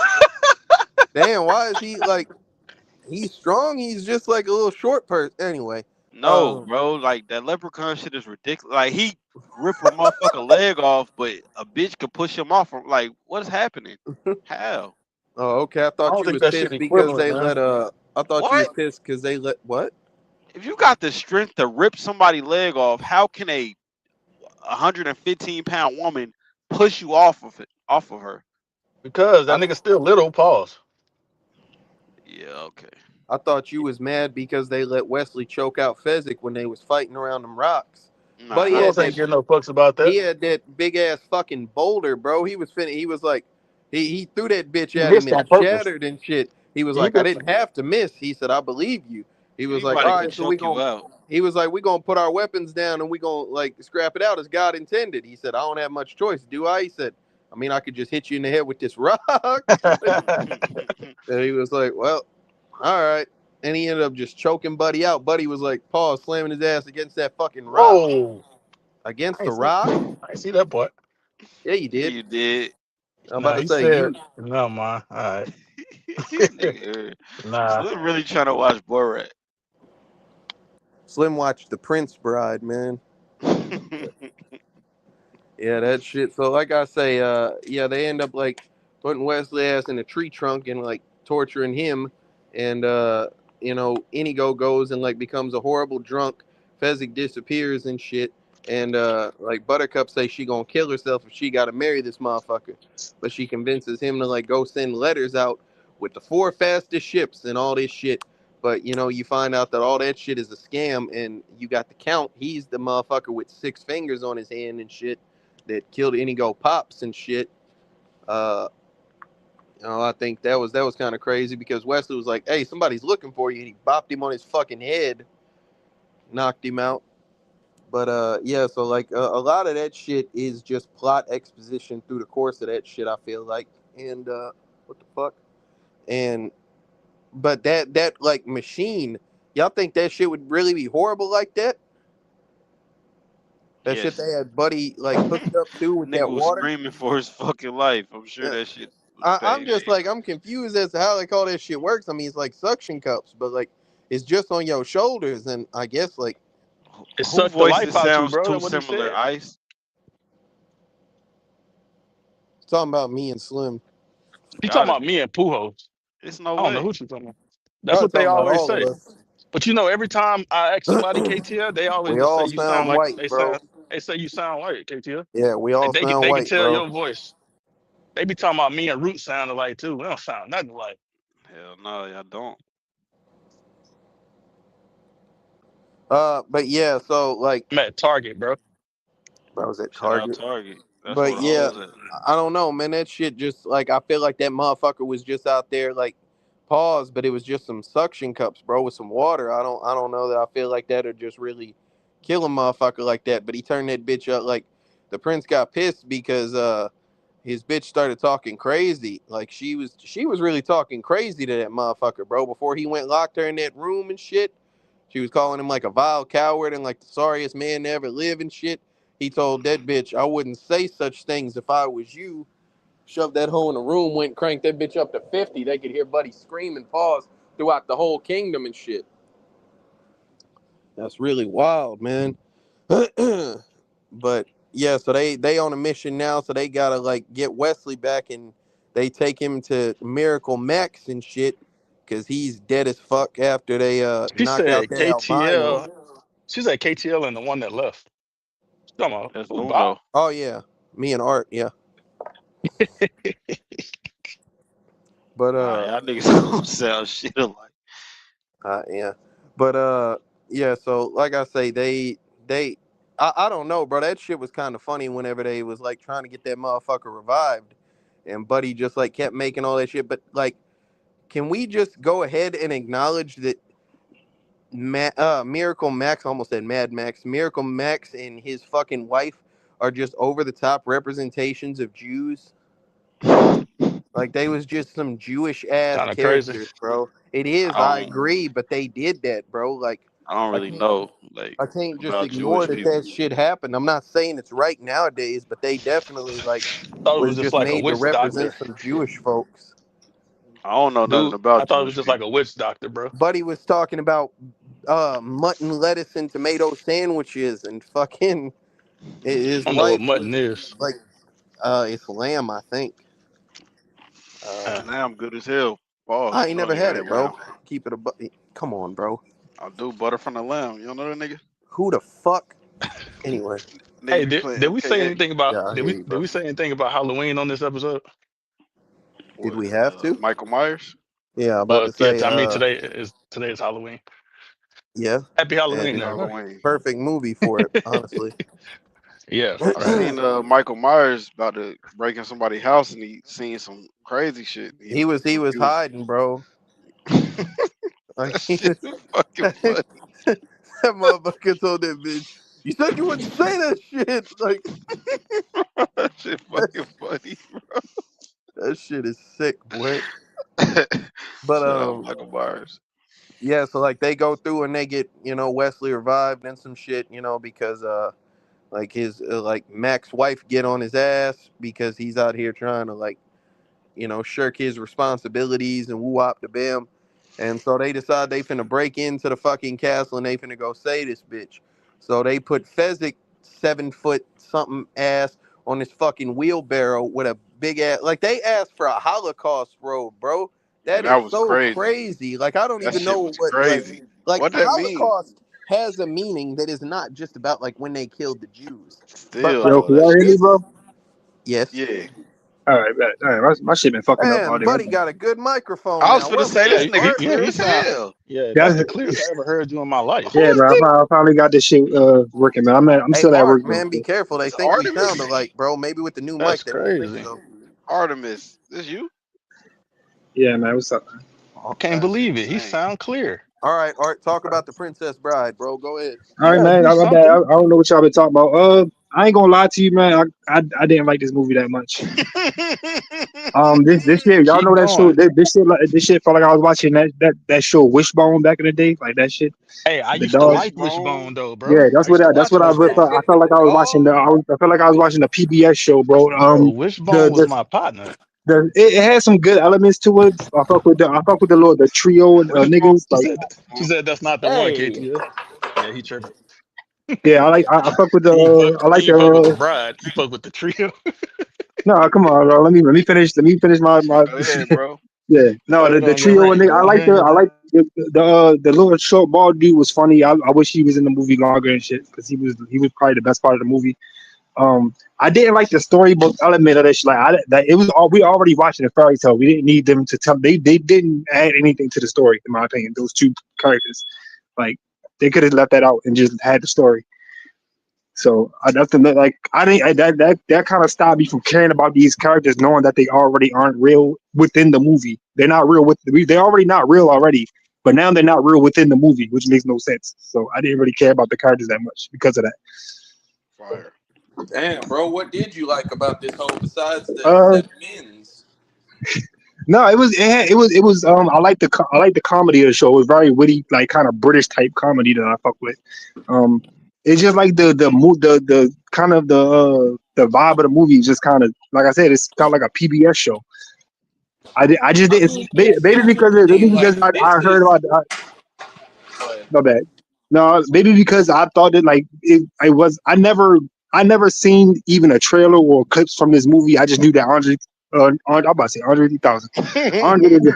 Damn, why is he like he's strong? He's just like a little short person. Anyway, No, um, bro, like that leprechaun shit is ridiculous. Like he rip a motherfucker leg off, but a bitch could push him off. From like, what is happening? How? oh, okay. I I thought don't you think was that shit pissed because equivalent, they man. let I thought you was What? pissed because they let what? If you got the strength to rip somebody leg off, how can a 115-pound woman push you off of it? Off of her? Because I that nigga still little. Pause. Yeah, okay. I thought you was mad because they let Wesley choke out Fezzik when they was fighting around them rocks. Nah, But not Pujols that ain't getting shit. no fucks about he that. had that big ass fucking boulder, bro. He was finna. He was like, he threw that bitch He at him missed and on it purpose. shattered and shit. He was He like, I missed. didn't have to miss. He said, I believe you. He was like, Anybody all can right, so we choke you gonna. out. He was like, we gonna put our weapons down and we gonna like scrap it out as God intended. He said, I don't have much choice, do I? He said, I mean, I could just hit you in the head with this rock. And he was like, well, all right. And he ended up just choking Buddy out. Buddy was like, Paul slamming his ass against that fucking rock. Whoa. Against I the ain't see. rock? I ain't see that part. Yeah, you Yeah, did. you did. I'm about Nah, to he say said, you no, man. All right. Nigga, Nah. Slim really trying to watch Borat. Slim watched The Prince Bride, man. Yeah, that shit. So like I say, yeah, they end up like putting Wesley ass in a tree trunk and like torturing him, and Inigo goes and like becomes a horrible drunk. Fezzik disappears and shit, and like Buttercup say she gonna kill herself if she gotta marry this motherfucker, but she convinces him to like go send letters out with the 4 fastest ships and all this shit. But you find out that all that shit is a scam, and you got the Count. He's the motherfucker with 6 fingers on his hand and shit that killed Inigo Pops and shit. Uh, I think that was kind of crazy because Wesley was like, "Hey, somebody's looking for you," and he bopped him on his fucking head, knocked him out. But yeah, so like a lot of that shit is just plot exposition through the course of that shit. I feel like, and what the fuck, and but that like machine, y'all think that shit would really be horrible like that? That shit Yes. they had Buddy like hooked up to with Nigga that was water. screaming for his fucking life. I'm sure Uh, that shit was I'm bad. just like I'm confused as to how like all that shit works. I mean, it's like suction cups, but like it's just on your shoulders, and I guess like It Who sucked the life voices out you, sounds bro. too That's what he similar? said. Ice. talking about me and Slim, She talking Gotta about be. me and Pujols. It's no I don't know way. who she's talking about. That's probably what they talking about always all of say. us. But every time I ask somebody KTL, they always We just say all you sound sound like white, they bro. sound. They say you sound white, KTL. Yeah, we Like all they sound they can white, tell bro. your voice. They be talking about me and Root sound alike too. We don't sound nothing like. Hell no, y'all don't. But yeah, so like I'm at Target, bro. I was at Shout out Target. Target. That's But where the yeah, hoes at. I don't know, man. That shit just like I feel like that motherfucker was just out there like pause, but it was just some suction cups, bro, with some water. I don't know that I feel like that or just really kill a motherfucker like that. But he turned that bitch up like the prince got pissed because his bitch started talking crazy. Like she was really talking crazy to that motherfucker, bro. Before he went locked her in that room and shit. She was calling him like a vile coward and like the sorriest man to ever live and shit. He told that bitch, I wouldn't say such things if I was you. Shoved that hoe in the room, went and cranked that bitch up to 50. They could hear Buddy scream and pause throughout the whole kingdom and shit. That's really wild, man. But yeah, so they on a mission now, so they gotta like get Wesley back, and they take him to Miracle Max and shit because he's dead as fuck after they She knock out said that albino. KTL. She said KTL and the one that left. Come on, That's who Bob? Uno. Oh yeah, me and Art, yeah. But Nah, y'all niggas don't sound shit alike. yeah. But yeah, so like I say, they I don't know, bro. That shit was kind of funny whenever they was like trying to get that motherfucker revived, and Buddy just like kept making all that shit. But like, can we just go ahead and acknowledge that Miracle Max, almost said Mad Max, Miracle Max and his fucking wife are just over the top representations of Jews? Like they was just some Jewish ass Kind of crazy. characters, bro. It is, I I don't. agree, but they did that, bro. Like I don't I really can't, know like I can't just about ignore Jewish that people. that shit happened. I'm not saying it's right nowadays, but they definitely like Thought it was was just just like a made to witch represent doctor, some Jewish folks. I don't know nothing dude. I about thought it was Jewish just like a people. witch doctor, bro. Buddy was talking about mutton, lettuce, and tomato sandwiches, and fucking his I don't know what wife mutton was is. like, it's lamb, I think. Uh, Uh, Lamb good as hell. Pause. I You ain't know a never nigga had ate it, bro. lamb. Keep it a come on, bro. I do butter from the lamb. You don't know that nigga? Who the fuck? Anyway, Nigga hey, be playing did we say MK8. anything about yeah, I hear you, did bro. we say anything about Halloween on this episode? Did What? we have to? Michael Myers? Yeah, about Well, to yeah. say, I mean, today is Halloween. yeah, Happy Halloween, and Happy everybody. Halloween. perfect movie for it, honestly. Yeah, I right. seen Michael Myers about to break in somebody's house and he seen some crazy shit. He was He was hiding, bro. Like that shit was fucking that funny. motherfucker told that bitch, "You said you wouldn't say that shit." Like That shit that, fucking funny. that shit is sick, boy. But Shout out Michael Myers. yeah, so like they go through and they get Wesley revived and some shit, because like his like Mac's wife get on his ass because he's out here trying to like shirk his responsibilities and woo op the bam. And so they decide they finna break into the fucking castle and they finna go say this bitch. So they put Fezzik 7 foot something ass on this fucking wheelbarrow with a big ass. Like they asked for a Holocaust robe, bro. Yeah, That that is was so crazy. crazy. Like I don't That even shit know was what crazy. like What that mean? Holocaust has a meaning that is not just about like when they killed the Jews, but Still like Yo, though, can that y'all hear shit. me, bro? this. Yes. Yeah, All right, bet. All right, my shit been fucking up all Man, day. Buddy got a good microphone I was now. finna Welcome say Yeah, this back, nigga Art. clear you as sound. hell. Yeah, that's Yeah, the clearest I ever heard you in my life. Who yeah, is bro. this? I finally got this shit working, man. I'm Hey, still at Art, work though. man, be So. careful. They This think we sound Artemis? alike, bro. Maybe with the new That's mic, they won't think crazy. so. Artemis, this you? Yeah, man. What's up, man? I can't That's believe it. He insane. sound clear. All right, Art, talk about the Princess Bride, bro. Go ahead. All right, Yeah, man. do My bad. something. I don't know what y'all been talking about. I ain't gonna lie to you, man. I didn't like this movie that much. This shit, y'all Keep know that show. going. This shit felt like I was watching that show Wishbone back in the day, like that shit. Hey, I The used to dog. like Wishbone. Wishbone though, bro. Yeah, I used to that's watch what Wishbone. I felt like I was watching. Oh, I felt like I was watching a PBS show, bro. Bro, The Wishbone was the my partner. it had some good elements to it. I fuck with the little the trio Wishbone. niggas. She Like said that's not the one, Hey, KTF. Yeah, he tripping. yeah, I fuck with the I He like ain't fuck with the the bride. He fuck with the trio. no, come on, bro. Let me finish my Go ahead, bro. yeah. No, Go the on, go trio and ahead. nigga. Go on I ahead. like the little short bald dude was funny. I wish he was in the movie longer and shit because he was probably the best part of the movie. I didn't like the storybook element of this. Like, it was all we already watching a fairy tale. We didn't need them to tell. They didn't add anything to the story, in my opinion. Those two characters, like, they could have left that out and just had the story. So I that's the like I didn't that kind of stopped me from caring about these characters, knowing that they already aren't real within the movie. They're not real they're already not real already, but now they're not real within the movie, which makes no sense. So I didn't really care about the characters that much because of that. Fire. damn, bro. What did you like about this whole besides the Uh, seven men's? No, it was I like the comedy of the show. It was very witty, like kind of British type comedy that I fuck with. Um, it's just like the kind of the vibe of the movie is just kind of like I said, it's kind of like a PBS show. I just I did it's mean, here's the maybe thing. because Like, this I heard is. about Go ahead. my bad. No, maybe because I thought that like I never seen even a trailer or clips from this movie. I just knew that Andre. I'm about to say Andre 3000. Andre the,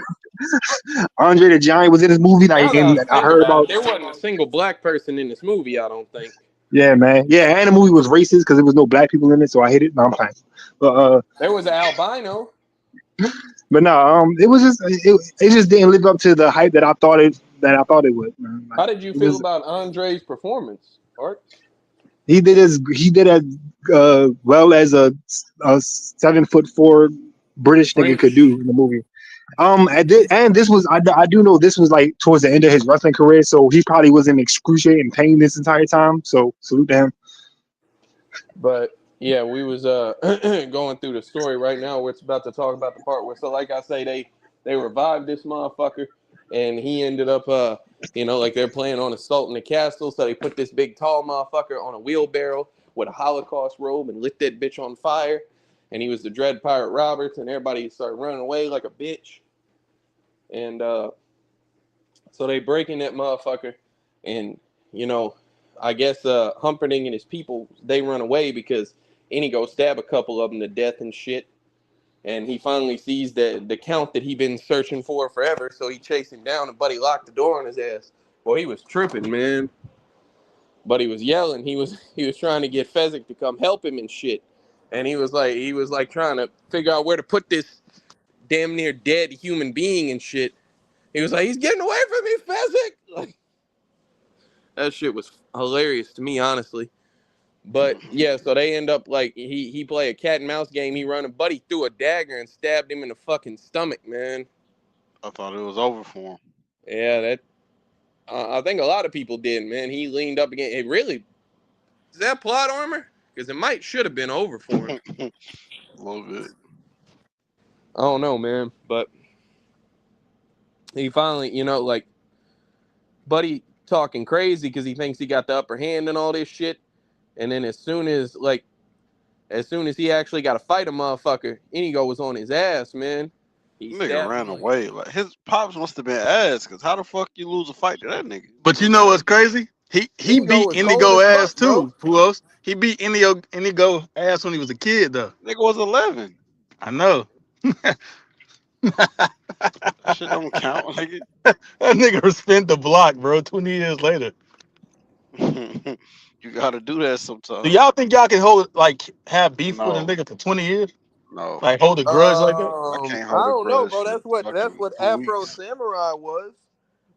Andre the Giant was in this movie. Like, Now that and I I think heard about about. it, there wasn't a single black person in this movie. I don't think. Yeah, man. Yeah, and the movie was racist because there was no black people in it, so I hate it. No, I'm fine. But There was an albino. no, it was just it just didn't live up to the hype that I thought it would. Man. Like How did you it feel was, about Andre's performance, Art? he did as well as a 7'4" British nigga could British. do in the movie. And this was I do know this was like towards the end of his wrestling career, so he probably was in excruciating pain this entire time. So salute to him. But yeah, we was going through the story right now. We're about to talk about the part where, so like I say, they revived this motherfucker, and he ended up like they're playing on assaulting the castle, so they put this big tall motherfucker on a wheelbarrow with a Holocaust robe and lit that bitch on fire, and he was the Dread Pirate Roberts, and everybody started running away like a bitch, and so they break in that motherfucker, and you know, I guess Humperdinck and his people they run away because Inigo stab a couple of them to death and shit, and he finally sees the count that he been searching for forever, so he chased him down, and Buddy locked the door on his ass. Boy, he was tripping, man. But he was yelling. He was trying to get Fezzik to come help him and shit, and he was like trying to figure out where to put this damn near dead human being and shit. He was like, he's getting away from me, Fezzik. Like, that shit was hilarious to me, honestly. But yeah, so they end up like he play a cat and mouse game. He run, and Buddy threw a dagger and stabbed him in the fucking stomach, man. I thought it was over for Yeah, that I think a lot of people did, man. He leaned up again. It really is that plot armor because it might should have been over for him. him. A little bit. I don't know, man, but he finally, like Buddy talking crazy because he thinks he got the upper hand and all this shit. And then as soon as he actually got to fight a motherfucker, Inigo was on his ass, man. He Nigga stabbed ran him like, away. Like his pops must have been ass, cause how the fuck you lose a fight to that nigga? But you know what's crazy? He Inigo beat was cold Indigo as ass fuck, bro. too. Who else? He beat Indigo ass when he was a kid though. Nigga was 11. I know. that That shit don't count, nigga. nigga spent the block, bro. 20 years later. You gotta do that Do sometimes. y'all think y'all can have beef with a No, nigga for 20 years? no, Like hold a grudge like that? I can't I hold a don't know, grudge bro. for That's fucking what 2 weeks. Afro Samurai was.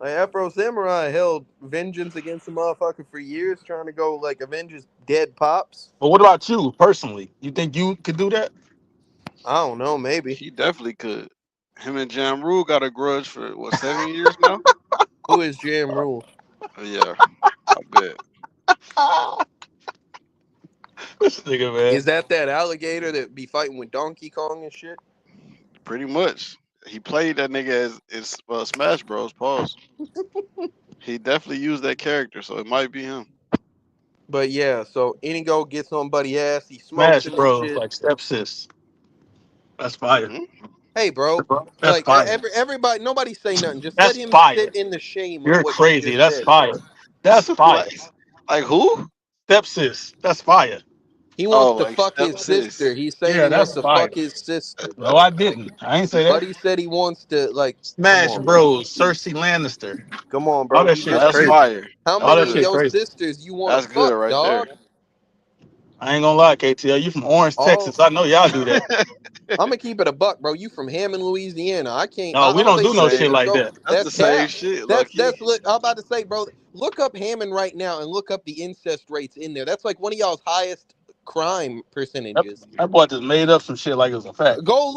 Like Afro Samurai held vengeance against a motherfucker for years, trying to go like avenge his dead pops. But what about you personally? You think you could do that? I don't know, maybe. He definitely could. Him and Jam Rule got a grudge for what 7 years now? Who is Jam Rule? Yeah, I bet. This nigga, man. Is that alligator that be fighting with Donkey Kong and shit? Pretty much. He played that nigga as Smash Bros. Pause. He definitely used that character, so it might be him. But yeah, so Inigo gets on Buddy ass. He smokes Smash him and Bros. shit. Like stepsis. That's fire. Hmm? Hey, bro. That's Like fire. everybody, nobody say nothing. Just let That's him fire. sit in the shame of You're what he crazy. just That's said, bro. fire. That's fire. Like who? Stepsis. That's fire. He wants Oh, to like fuck step his sister. sis. He's saying Yeah, he wants that's to fire. fuck his sister, No, bro. I didn't. I ain't say that. Buddy said he wants to like. Come Smash on, man. Bros. Cersei Lannister. Come on, All bro. that You shit Now just that's crazy. fire. how That's All that many of shit good. your crazy. sisters you want to That's good fuck, right there. dog? I ain't gonna lie, KTL. You from Orange, Oh, Texas. I know y'all do that. I'm gonna keep it a buck, bro. You from Hammond, Louisiana? I can't. No, I we don't don't the do think you no can shit same. even like go. that. That's That's the same cap. shit, That's. Lucky. I'm about to say, bro. Look up Hammond right now and look up the incest rates in there. That's like one of y'all's highest crime That, percentages. that boy just made up some shit like it was a fact. Go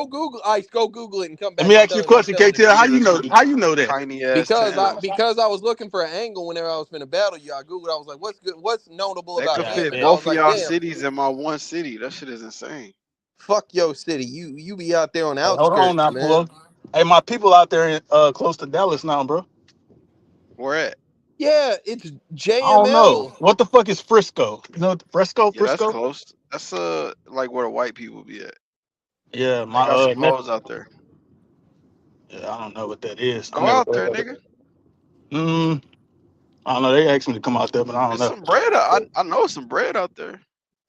Google Ice. Go Google it and come Let back me and ask you tell a me I'm question, telling the KTL. How truth. you know? How you know that? Tiny ass Because towns. I was looking for an angle whenever I was finna battle you. I googled. I was like, what's good? What's notable That about could God fit Hammond? damn. I was both of like, y'all damn, cities in my one city. That shit is insane. fuck your city. You be out there on the Hey, hold on outskirts, now, man. Polo. Hey, my people out there close to Dallas now, bro. Where at? Yeah, it's I don't know. JML. What the fuck is Frisco? You know Frisco? Yeah, that's Frisco? close. That's like where the white people be at. Yeah, They my got some nephew. hoes out there. Yeah, I don't know what that is. I Go never out heard there, of it. nigga. I don't know. They asked me to come out there, but I don't It's know. some bread. I know some bread out there.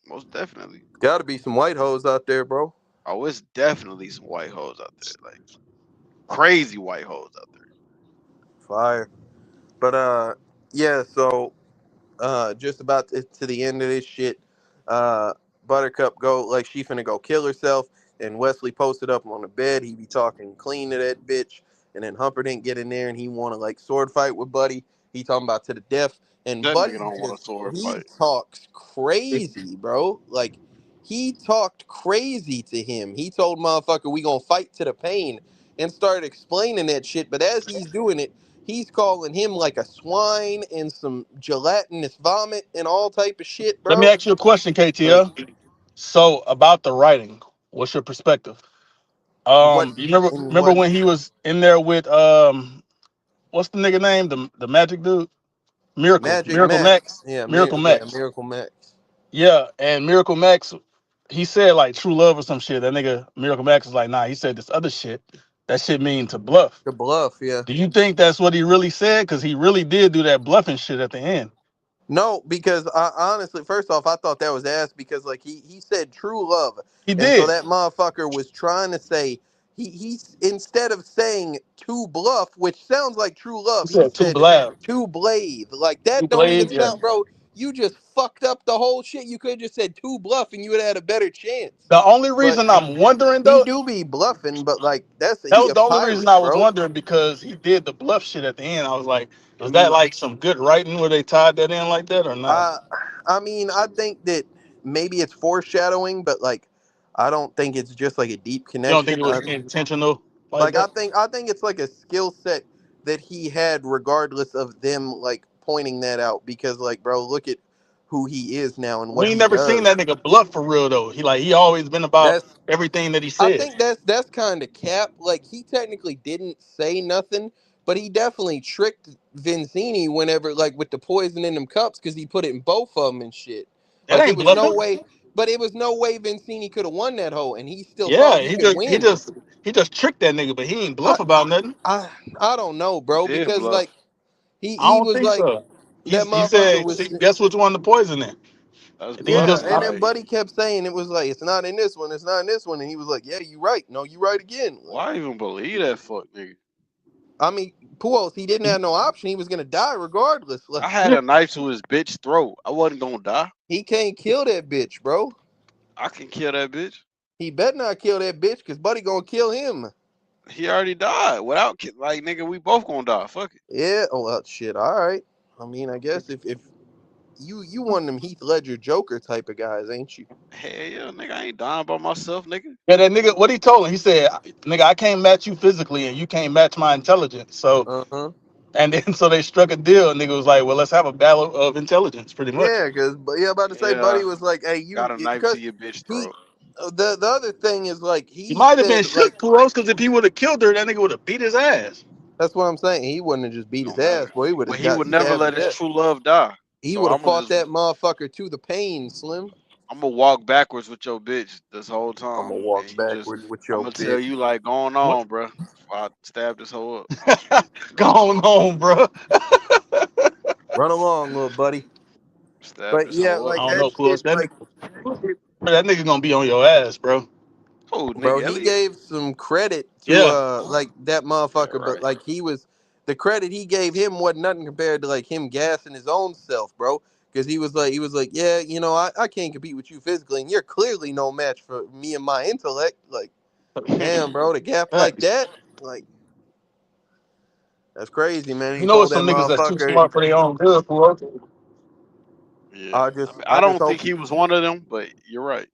Most definitely. Got to be some white hoes out there, bro. Oh, it's definitely some white hoes out there, like crazy white hoes out Fire. But yeah. So just about to the end of this shit. Uh, Buttercup go like she finna go kill herself, and Wesley posted up on the bed. He be talking clean to that bitch, and then Humperdinck get in there and he want to like sword fight with Buddy. He talking about to the death, and there. That nigga Buddy don't want a just sword he fight. talks crazy, bro. Like he talked crazy to him. He told motherfucker we gonna fight to the pain, and started explaining that shit. But as he's doing it, he's calling him like a swine and some gelatinous vomit and all type of shit, Let me bro. ask you a question, Like KTL. So about the writing, what's your perspective? what You remember in remember what when he was in there with what's the nigga name? The magic dude? Magic Miracle Max? Max. Yeah, Miracle yeah, Max. Miracle Max. Yeah, and Miracle Max, he said like true love or some shit. That nigga Miracle Max is like, nah, he said this other shit. That shit mean to bluff. The bluff, yeah. Do you think that's what he really said? Because he really did do that bluffing shit at the end. No, because I honestly, first off, I thought that was ass because like he said true love, He and so did. that motherfucker was trying to say he's instead of saying to bluff, which sounds like true He love, he said two said blab, to blade. Like two that don't even blades. Yeah. sound, bro. You just fucked up the whole shit. You could have just said to bluff, and you would have had a better chance. The only But reason I'm wondering he though, do be bluffing, but like that's that he was a the only reason pirate, I was bro. wondering because he did the bluff shit at the end. I was like, I is that mean, like some good writing where they tied that in like that or not? I I mean, I think that maybe it's foreshadowing, but like I don't think it's just like a deep You don't think connection. it was intentional like that? I think it's like a skill set that he had regardless of them like pointing that out because like bro, look at who he is now and what We ain't he never seen does. that nigga bluff for real though. He always been about That's everything that he I said. think that's kind of cap. Like he technically didn't say nothing, but he definitely tricked Vincini whenever like with the poison in them cups because he put it in both of them and shit. That Like it ain't was no bluffing. way, but it was no way Vincini could have won that hole, and he still Yeah, thought he could win. he just tricked that nigga, but he ain't I bluff about nothing. I I don't know, He bro, did because bluff. like I he don't was think like so. that He motherfucker said, was. "See, guess which one the poison in?" That's And then he Yeah, just bluffing. and then Like, Buddy kept saying it was like it's not in this one, it's not in this one, and he was like, "Yeah, you right. No, you right again." Like, why even believe that fuck nigga? I mean, Pujols, he didn't have no option. He was gonna die regardless. I Like, had a knife to his bitch throat. I wasn't gonna die. he can't kill that bitch, bro. I can kill that bitch. He better not kill that bitch, cause Buddy gonna kill him. He already died without like nigga. We both gonna die. Fuck it. Yeah. Oh well, shit. All right. I mean, I guess if you one of them Heath Ledger Joker type of guys, ain't you? Hell yeah, nigga. I ain't dying by myself, nigga. yeah, that nigga. What he told him, he said, "Nigga, I can't match you physically, and you can't match my intelligence." So, Uh huh. and then so they struck a deal. And nigga was like, "Well, let's have a battle of intelligence, pretty much." Yeah, cause but yeah, about to say, Yeah, Buddy was like, "Hey, you," got a knife to because your bitch he. throat. The other thing is like He he might have said been like shook, Puros, because if he would have killed her, that nigga would have beat his ass. that's what I'm saying. He wouldn't have just beat his Don't matter. ass, boy. He would But have he got would never stabbed to let his death. true love die. He So would have fought that motherfucker to the pain, Slim. I'm gonna walk backwards with your bitch this whole I'm gonna time, walk and you just backwards with I'm your gonna tell bitch. you like going What? on, bro. I stab this hoe up. Go on home, bro. Run along, little buddy. Stab But this yeah, hoe I up. like don't that know, Puros. shit, like That nigga gonna be on your ass, bro. Oh, bro, Nick he Elliott. gave some credit to Yeah. like that Yeah, motherfucker, but right. like he was the credit he gave him wasn't nothing compared to like him gassing his own self, bro. Because he was like, yeah, you know, I can't compete with you physically, and you're clearly no match for me and my intellect. Like, damn, bro, to gap like Facts. that, like that's crazy, man. You He know what? told that Some niggas that's too motherfucker, smart for their own good, Puros. Yeah. I I just don't hope think he was one of them, but you're right.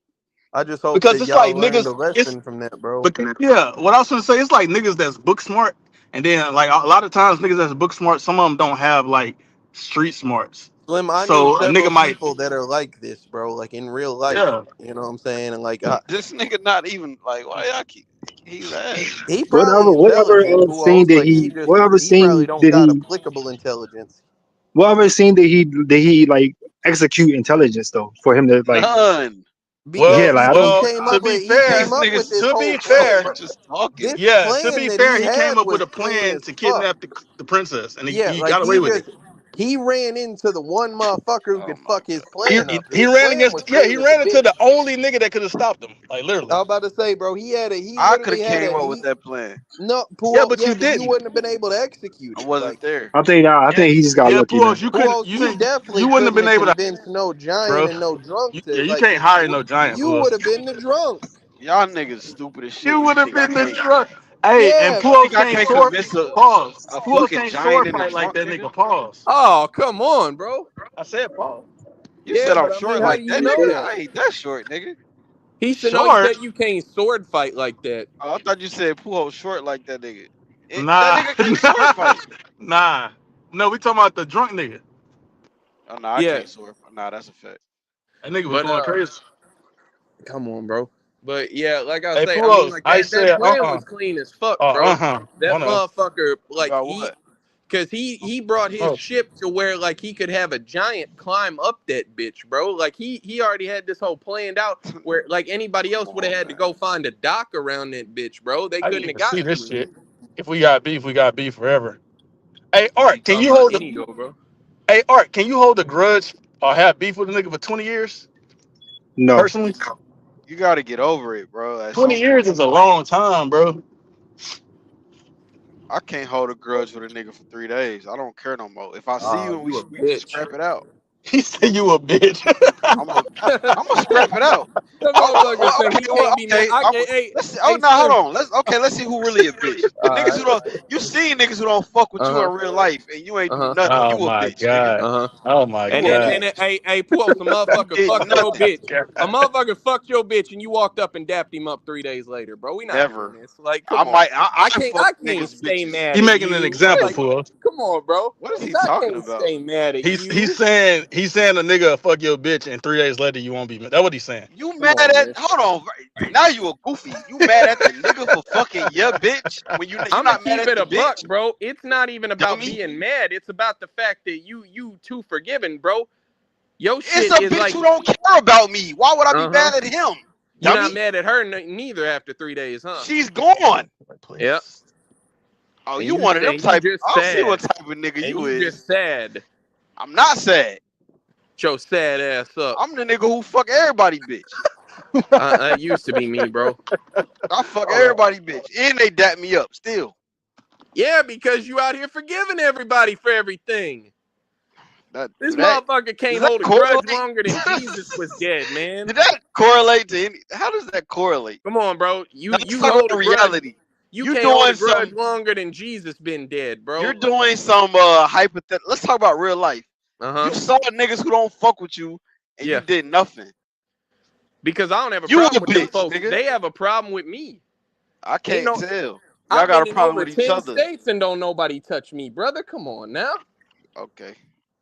I just hope Because that it's like y'all learned a niggas, it's lesson from that, bro. but yeah, what I was gonna say, it's like niggas that's book smart, and then like a lot of times niggas that's book smart, some of them don't have like street smarts. Slim, I know So a several nigga might, people that are like this, bro, like in real life. yeah. You know what I'm saying? And like, This nigga not even like why y'all keep he's ass. he probably Whatever intelligent, who scene else? that Like he, whatever he probably scene don't did got he, applicable intelligence. whatever scene did he like execute intelligence though for him to like, None. yeah, Because Well, like I don't. to be he These came fair, up with niggas this to whole be plan, fair, bro. just talking. This yeah, to plan be that fair, he he came had up with was a clean plan as to fuck. kidnap the princess, and Yeah, he like got away he with just it. He ran into the one motherfucker who Oh could my fuck his He plan up. he His ran plan was against he clean as a ran into bitch. the only nigga that could have stopped him. Like I literally. was about to say, bro, he I could literally have had came a up with that plan. no pull Yeah, up, but yeah, you but you didn't. wouldn't have been able to execute I it. wasn't Like there. I Yeah, think he just got yeah, lucky, man. Pujols, you who couldn't else? you You didn't definitely you wouldn't have couldn't been have able to, convinced no giant bro. and no drunk to You like can't hire no giant, you Pujols. would have been the drunk. Y'all niggas stupid as You shit. You would have think I been the can't? truck. Hey, and Yeah, You Pujols think I man. can't can't sword. convince Pause. a Pujols fucking can't giant sword and a fight like drunk that nigga? nigga. Pause. Oh, come on, bro. I said pause. You Yeah, said I'm but I mean, short how do like you that, know nigga. that? I ain't that short, nigga. He said no. He Short? said you can't sword fight like that. Oh, I thought you said Pujols short like that nigga. That Nah, nigga can't sword fight. nah. No, we talking about the drunk nigga. Oh no, I Yeah, can't sword. Nah, that's a fact. That nigga was but going crazy. come on, bro. But yeah, like I Hey, say, I mean, Pujols, like I that said plan was clean as fuck, bro. That One of. motherfucker, like About what? cause he brought his Oh, ship to where like he could have a giant climb up that bitch, bro. Like he already had this whole planned out where like anybody Come else would have on, had to man. go find a dock around that bitch, bro. They I didn't couldn't have even see got this to it. shit. If we got beef forever. Hey, You Art, can talking you about hold the? Inigo, bro? Hey, Art, can you hold a grudge or have beef with a nigga for 20 years? No. Personally, You got to get over it, bro. At 20 some years point, is a long time, bro. I can't hold a grudge with a nigga for 3 days. I don't care no more. If I see Oh, you and you a we can bitch. scrap it out, He said you a bitch. I'm a That I'm gonna scrap it out. motherfucker said he Okay, well, can't be mad. okay. Hey, Let's see. Oh hey, no, hold Slim. on. Let's see who really a bitch. All The niggas right. who don't you seen niggas who don't fuck with Uh you huh. in real life and you ain't Uh do huh. nothing. Oh You a my bitch, nigga. god. Uh huh. Oh my You a god. bitch. Hey, pull some You motherfucker did fucked your nothing. bitch. A motherfucker fucked your bitch, and you walked up and dapped him up 3 days later, bro. We not doing Never. this. Like, I come on. might. I fuck I can't niggas stay bitches. mad He at making an you. What example is Like, for us. come on, bro. what is he I talking can't about? stay mad at He's you. saying a nigga fuck your bitch and 3 days later you won't be mad. That's what he's saying. You Come mad on, at? man. Hold on. Now you a goofy. You mad at the nigga for fucking your bitch when you I'm gonna not mad keep at it the a buck, bitch, bro. It's not even about dummy. being mad. It's about the fact that you too forgiving, bro. Your It's shit a is bitch like, who don't care about me. Why would I be uh huh. mad at him, You're not dummy? mad at her neither after 3 days, huh? She's gone. Like, Yep. please. Oh, And you one of them you type. just I don't see what sad. type of nigga And you you is. just sad. I'm not sad. Get your sad ass up. I'm the nigga who fuck everybody, bitch. That used to be me, bro. I fuck Hold on. everybody, bitch, and they dap me up still. Yeah, because you out here forgiving everybody for everything. That This do that motherfucker does can't that hold a grudge correlate? longer than Jesus was dead, man. Did that correlate to any? How does that correlate? Come on, bro. Now let's You talk hold a about grudge. reality. You You can't hold a doing grudge some. longer than Jesus been dead, You're bro. doing some hypothetical. Let's talk about real life. Uh You huh. saw niggas who don't fuck with you, and you Yeah. did nothing. Because I don't have a You a problem with them bitch, folks. nigga. They have a problem with me. I Ain't can't no. tell. Y'all I've got a been in problem over with each 10 other. states and don't nobody touch me, brother. Come on now. Okay.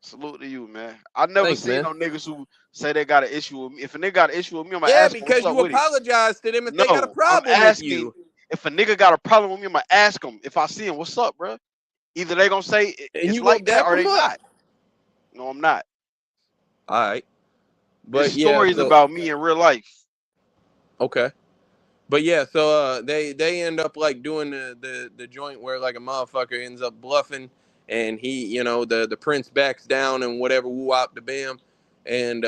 Salute to you, man. I never Thanks, seen man. no niggas who say they got an issue with me. If a nigga got an issue with me, I'm gonna Yeah, ask him what's because up you with it. apologize to them if they got a No, I'm problem with asking you. if a nigga got a problem with me, I'm gonna ask him if I see him, what's up, bro? Either they gonna say And it's you go like that dap or them they up. not. No, I'm not. All right. This But yeah, story is so about me in real life. okay. But yeah, so they end up like doing the joint where like a motherfucker ends up bluffing and he, the prince backs down and whatever woo wop the bam and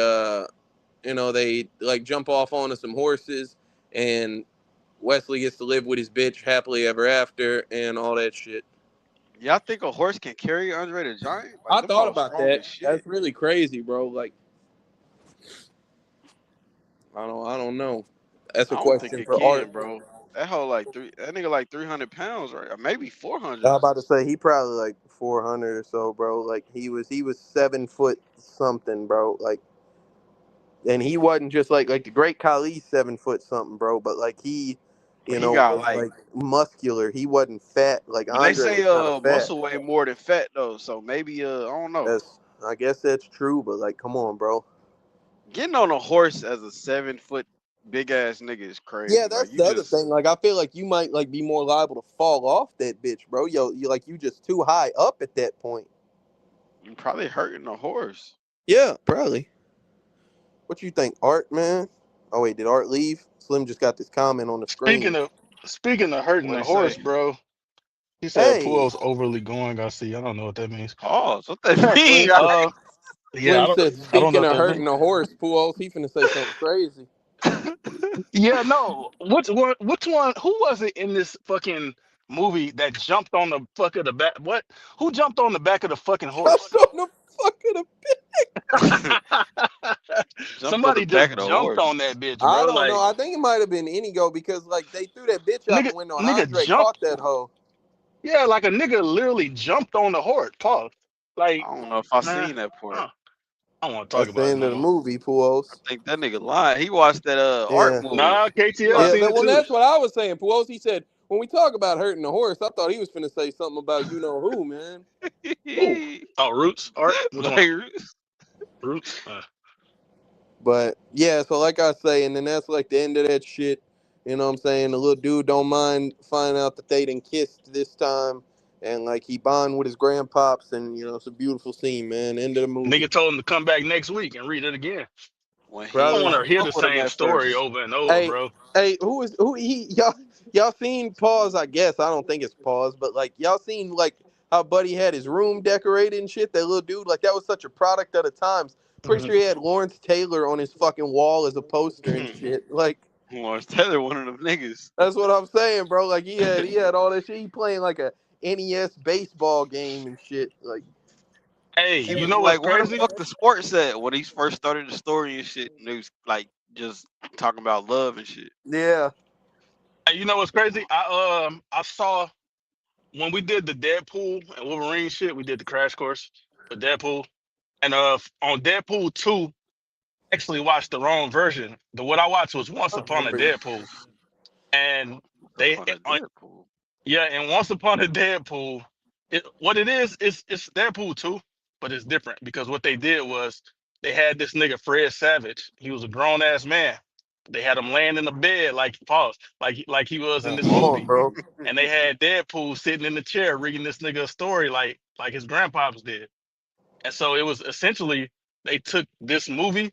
they like jump off onto some horses and Wesley gets to live with his bitch happily ever after and all that shit. Y'all think a horse can carry Andre the Giant? Like I them thought hoes about strong that. as shit. That's really crazy, bro. Like I don't know. That's a I don't think question it for Art. can, bro. That hoe like that nigga like 300 pounds, right? Or maybe I 400. was Or about to say he probably like 400 or so, bro. Like he was 7 foot something, bro. Like, and he wasn't just like the great Khali's 7 foot something, bro. But like he, but he got was like. like muscular. He wasn't fat. Like But they Andre say was kind of fat. muscle weigh more than fat though, so maybe I don't know. I guess that's true, but like, come on, bro. Getting on a horse as a 7 foot big ass nigga is Yeah, crazy. Like that's you the other just thing. Like, I feel like you might like be more liable to fall off that bitch, bro. You just too high up at that point. you probably hurting a horse. Yeah, probably. What you think, Art, man? Oh wait, did Art leave? Slim just got this comment on the screen. Speaking of hurting What the he horse, say? bro. He said Hey, Puel's overly going. I see. I don't know what that means. Pause. What that mean? Slim, Uh, yeah, Slim said, I don't know speaking what of that means. hurting a horse, Pujols, he finna say something crazy. Yeah, no. Which one? Which one? Who was it in this fucking movie that jumped on the fuck of the back? What? Who jumped on the back of the fucking Jumped horse? on the fucking. Jumped on the Somebody back just of the jumped horse. on that bitch, I bro. don't know. Like I think it might have been Inigo because like they threw that bitch out the nigga, window and nigga Andre jumped. caught that hoe. Yeah, like a nigga literally jumped on the horse. Pause. Like, I don't know if I man, seen that part. uh, I don't want to talk That's the about it end no of the more. movie, I Pujols. think that nigga lying. He watched that art Yeah. movie. Nah, He KTL Yeah, watched seen that it well too. that's what I was saying. Pujols, he said, when we talk about hurting a horse, I thought he was finna say something about you know who, man. Who? Oh, Roots art. Which one? like, Roots. But yeah, so like I say, and then that's like the end of that shit. You know what I'm saying? The little dude don't mind finding out that they done kissed this time. And like he bond with his grandpops and you know, it's a beautiful scene, man. End of the movie. Nigga told him to come back next week and read it again. when he I don't ain't Probably. want want to to hear fuck the with him same at story first. over and over, Hey, bro. hey, who he y'all seen pause, I guess. I don't think it's pause, but like y'all seen like how Buddy had his room decorated and shit, that little dude, like that was such a product of the times. Pretty Mhm. sure he had Lawrence Taylor on his fucking wall as a poster and shit. Like Lawrence Taylor, one of them niggas. that's what I'm saying, bro. Like he had all that shit. He playing like a NES baseball game and shit. Like Hey, He you was know what's like, "Where the crazy? fuck the sports at?" When he first started the story and shit, and he was like just talking about love and shit. yeah, Hey, you know what's crazy? I saw when we did the Deadpool and Wolverine shit. We did the crash course for Deadpool, and on Deadpool 2, actually watched the wrong version. The what I watched was Once I Upon a remember. Deadpool, and they Upon a Deadpool. yeah, and Once Upon a Deadpool, what it is it's Deadpool 2, but it's different because what they did was they had this nigga Fred Savage. He was a grown ass man. They had him laying in the bed like pause, like he was in this Come on, movie, bro. and they had Deadpool sitting in the chair reading this nigga a story like his grandpops did. And so it was essentially they took this movie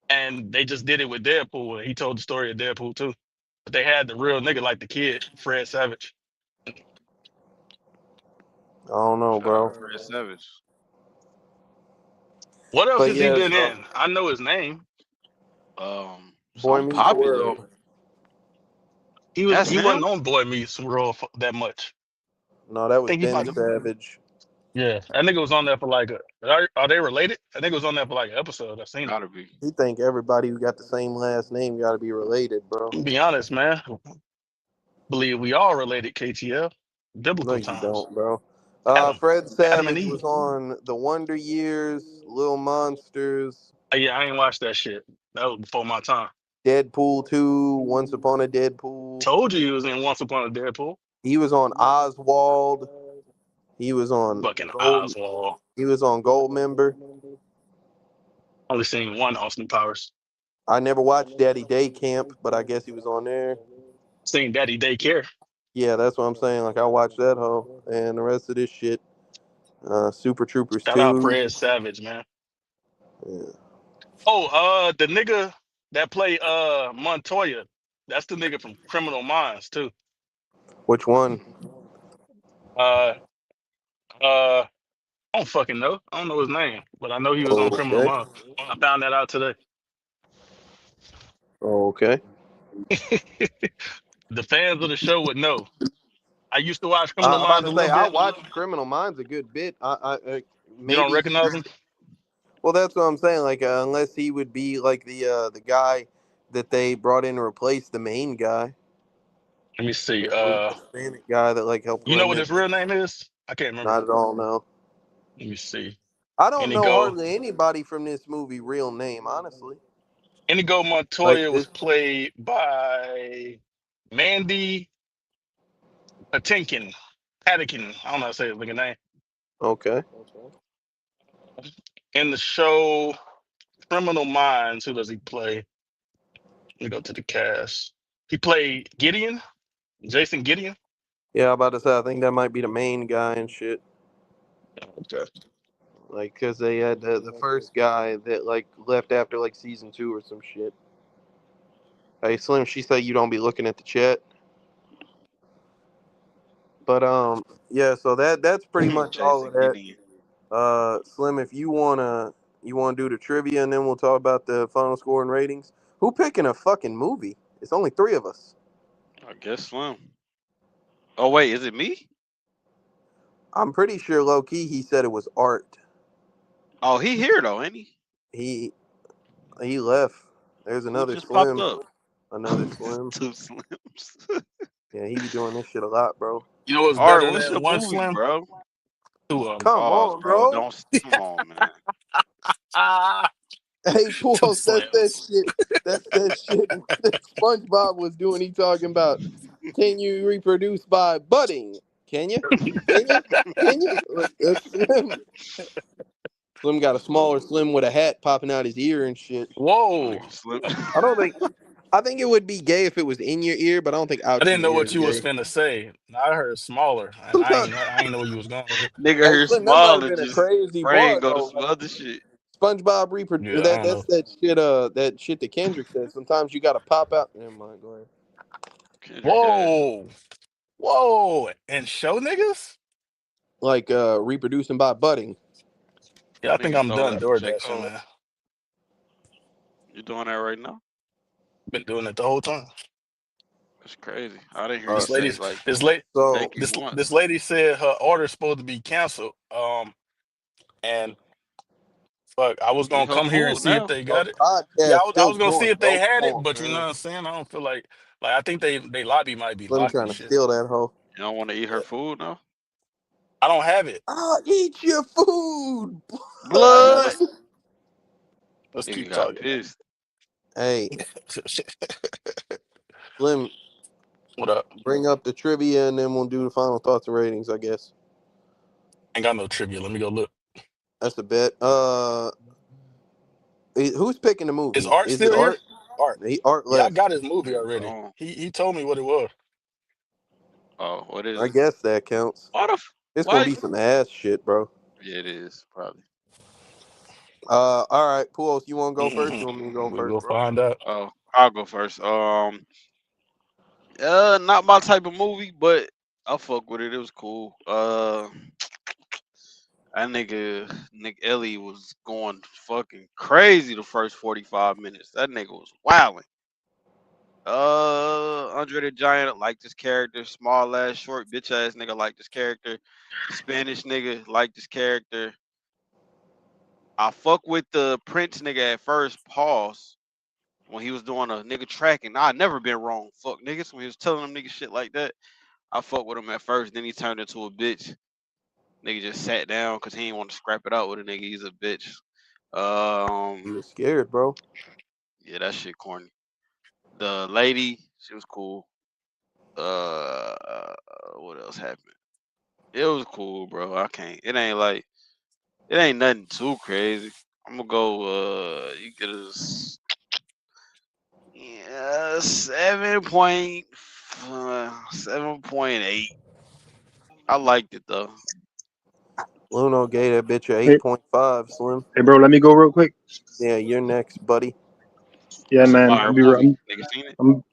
and they just did it with Deadpool. And he told the story of Deadpool too, but they had the real nigga like the kid Fred Savage. I don't know, Shout out bro. Fred Savage. What else But has he yeah, been so in? I know his name. Boy Some Meets popular. World. That's He him. wasn't on Boy Meets World that much. No, that I was think he Ben might have. Savage. Yeah, that nigga was on there for like are they related? I think it was on there for like an episode. I seen it. Gotta be. He think everybody who got the same last name got to be related, bro. Be honest, man. Believe we all related, KTL. No, Biblical you times. don't, bro. Adam. Fred Adam and Savage Eve. was on The Wonder Years, Little Monsters, Yeah, I ain't watched that shit. That was before my time. Deadpool 2, Once Upon a Deadpool. Told you he was in Once Upon a Deadpool. He was on Oswald. He was on Fucking Gold. Oswald. He was on Gold Member. Only seen one Austin Powers. I never watched Daddy Day Camp, but I guess he was on there. Seen Daddy Daycare. Yeah, that's what I'm saying. Like I watched that hoe and the rest of this shit. Super Troopers Shout out 2. Fred Savage, man. Yeah. Oh, the nigga that played Montoya, that's the nigga from Criminal Minds too. Which one? Uh I don't fucking know. I don't know his name, but I know he was on Criminal Okay. Minds. I found that out today. Okay. The fans of the show would know. I used to watch Criminal I'm about Minds to a say little I bit. watched Criminal Minds a good bit. You don't Maybe he. recognize him? Well, that's what I'm saying. Like unless he would be like the guy that they brought in to replace the main guy, Let me see. the Hispanic guy that like helped You know run what that. his real name is? I can't remember. Not at all. No. Let me see. I don't know Inigo. hardly anybody from this movie real name, honestly. Inigo Like Montoya was this. played by Mandy Patinkin. Patinkin. I don't know how to say his nigga name. Okay. In the show Criminal Minds, who does he play? Let me go to the cast. He played Gideon, Jason Gideon. Yeah, I'm about to say I think that might be the main guy and shit. Okay. Like, cause they had the first guy that like left after like season 2 or some shit. Hey Slim, she said you don't be looking at the chat. But yeah. So that's pretty much all of Chasing that. Gideon. Slim, if you wanna do the trivia and then we'll talk about the final score and ratings. Who picking a fucking movie? It's only three of us. I guess Slim. Oh wait, is it me? I'm pretty sure low key he said it was art. Oh, he here though, ain't he? He he left. There's Who another just popped Slim. up? Another Slim. Two Slims. Yeah, he be doing this shit a lot, bro. You know what's All right, better what's your than one movie, Slim? bro? Two of them. Come Oh, on, bro, bro. don't come on, man. Ah, Hey, two Pools, that's that Slims. shit. That's that shit that SpongeBob was doing. He talking about, can you reproduce by budding? Can you? Can you? Can you? Look, that's Slim. Slim got a smaller Slim with a hat popping out his ear and shit. Whoa. Nigga slip. I don't think. I think it would be gay if it was in your ear, but I don't think I out didn't your know ear what is you was gay. finna say. I heard smaller, and Sometimes, I ain't know where you was going with it. Nigga hey here Slim, that might small have and been a just crazy brain bar go to though. some other shit. SpongeBob Yeah, I that don't know. that's that shit that Kendrick said. Sometimes you gotta pop out. Never mind, go ahead. Kendrick ass. Whoa, whoa, and show niggas. Like reproducing by budding. Yeah, I think Nigga I'm stole done that from door J. dashing, Cole. man. You doing that right now? Been doing it the whole time. That's crazy. I didn't hear you Uh, This say lady's like this late so thank you this once. lady said her order's supposed to be canceled. And fuck, I was Eat gonna her come here and food see if now. they the got it. Yeah, podcast I still was gonna see going, if they bro. had Come it, on, but you know what man. I'm saying. I don't feel like I think they lobby might be Slim locked trying and to shit. steal that hoe. You don't want to eat her food now? I don't have it. I'll eat your food, I know. Blood. Let's Nigga keep got talking. pissed. Hey, Slim, What up? bring up the trivia and then we'll do the final thoughts and ratings. I guess Ain't got no trivia. Let me go look. that's a bet. Who's picking the Is movie? Art Is it still here? Art? Art. Art Yeah, I left. got his movie already. Oh, He told me what it was. oh, what is I it? guess that counts. What the? It's gonna Why? be some ass shit, bro. Yeah, it is probably. All right, Pools, you want to go first? Hmm. You want me to go We first, will bro? find out. Oh, I'll go first. Not my type of movie, but I fuck with it. It was cool. That nigga Nick Ellie was going fucking crazy the first 45 minutes. That nigga was wilding. Andre the Giant liked this character. Small ass, short, bitch ass nigga liked this character. Spanish nigga liked this character. I fuck with the Prince nigga at first. Pause when he was doing a nigga tracking. I never been wrong. Fuck niggas when he was telling them niggas shit like that. I fuck with him at first. Then he turned into a bitch. Nigga just sat down because he didn't want to scrap it out with a nigga. He's a bitch. You Um, was scared, bro. yeah, that shit corny. The lady, she was cool. Uh, what else happened? It was cool, bro. I can't. It ain't like it ain't nothing too crazy. I'm gonna go. You get a yeah 7.8. I liked it though. Luno gave that bitch a Hey, 8.5, Slim. hey, bro, let me go real quick. Yeah, you're next, buddy. Yeah, It's a man. fire movie. Nigga seen it? I'm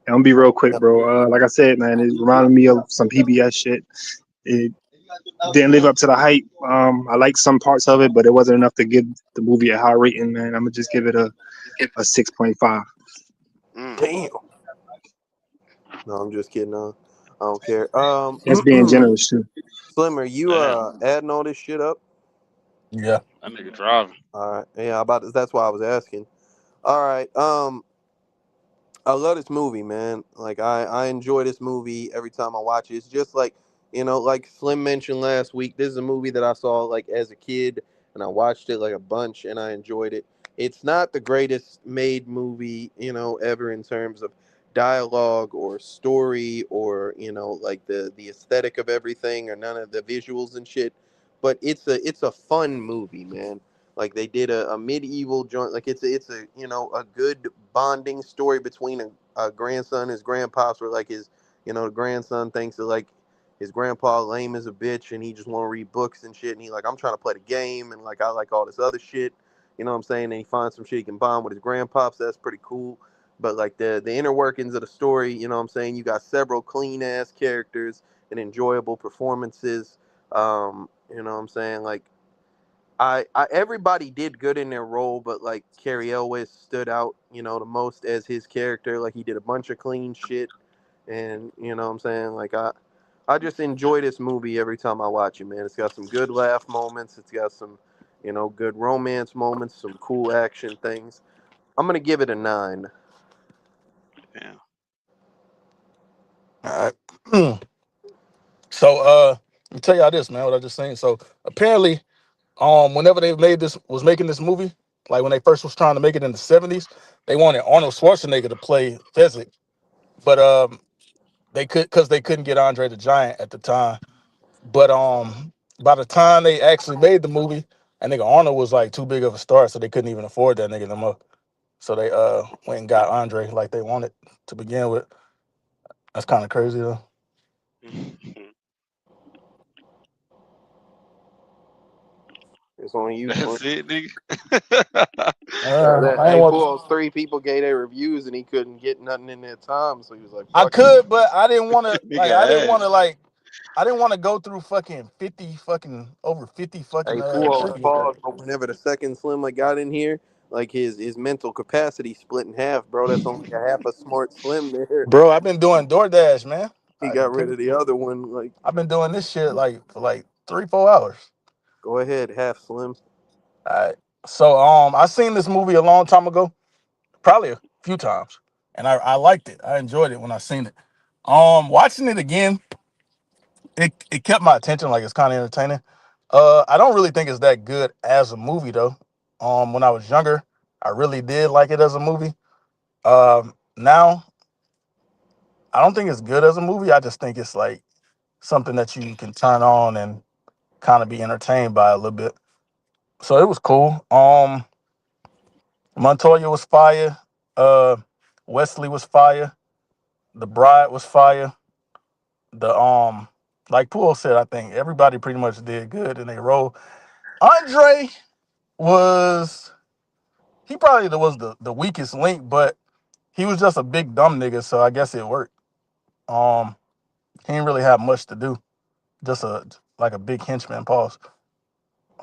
I'm gonna be real quick, Yep. bro. Like I said, man, it reminded me of some PBS shit. It didn't live up to the hype. I liked some parts of it, but it wasn't enough to give the movie a high rating, man. I'm gonna just give it a 6.5. Mm. Damn. No, I'm just kidding. I don't care. That's being generous too. Slim, are you Damn, adding all this shit up? Yeah. that nigga driving. All right. Yeah, that's why I was asking. All right. I love this movie, man. Like I enjoy this movie every time I watch it. It's just like, like Slim mentioned last week, this is a movie that I saw like as a kid and I watched it like a bunch and I enjoyed it. It's not the greatest made movie, ever in terms of dialogue or story or, like the aesthetic of everything or none of the visuals and shit, but it's a fun movie, man. Like they did a medieval joint. Like it's a a good bonding story between a grandson and his grandpops. Where like the grandson thinks that like his grandpa lame as a bitch and he just want to read books and shit. And he like I'm trying to play the game and like I like all this other shit. You know what I'm saying? And he finds some shit he can bond with his grandpops. That's pretty cool. But like the inner workings of the story, you know what I'm saying? You got several clean ass characters. and enjoyable performances. You know what I'm saying? Like I everybody did good in their role, but like Cary Elwes stood out, you know, the most as his character. Like he did a bunch of clean shit, and you know what I'm saying. Like I just enjoy this movie every time I watch it, man. It's got some good laugh moments. It's got some, you know, good romance moments, some cool action things. I'm gonna give it a 9. Damn. All right. So let me tell y'all this, man, what I just seen. So apparently, whenever they was making this movie, like when they first was trying to make it in the 70s, they wanted Arnold Schwarzenegger to play Fezzik. But they couldn't get Andre the Giant at the time. But by the time they actually made the movie, and nigga Arnold was like too big of a star, so they couldn't even afford that nigga no more. So they went and got Andre like they wanted to begin with. That's kind of crazy though. It's on you, Slim. That's it, nigga. That I ain't hey, want. Pools, 3 people gave their reviews and he couldn't get nothing in their time, so he was like, I "Fuck it." could, but I didn't want to. Nigga ass. I didn't want to go through fucking 50 fucking over 50 fucking Hey, Pools, trivia pause. questions. But whenever the second Slim like got in here, like his mental capacity split in half, bro. That's only a half a smart Slim there. Bro, I've been doing DoorDash, man. He got rid of the other one. Like, I've been doing this shit like for like 3-4 hours. go ahead, half Slim. All right. So I seen this movie a long time ago, probably a few times, and I liked it. I enjoyed it when I seen it. Watching it again, it kept my attention. Like it's kind of entertaining. I don't really think it's that good as a movie though. When I was younger, I really did like it as a movie. Now I don't think it's good as a movie. I just think it's like something that you can turn on and kind of be entertained by a little bit. So it was cool. Montoya was fire. Uh, Wesley was fire. The Bride was fire. The like Poole said, I think everybody pretty much did good in their role. Andre was he probably was the weakest link, but he was just a big dumb nigga, so I guess it worked. Um, he didn't really have much to do, just a like a big henchman. Pause.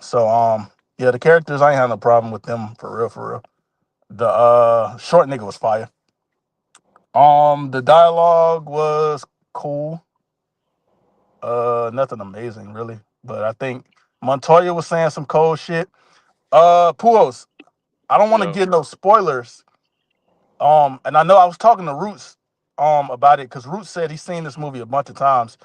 So yeah, the characters I ain't had no problem with them for real, for real. The short nigga was fire. The dialogue was cool. Nothing amazing really, but I think Montoya was saying some cold shit. Puos, I don't want to Yo. give no spoilers. And I know I was talking to Roots about it because Roots said he's seen this movie a bunch of times.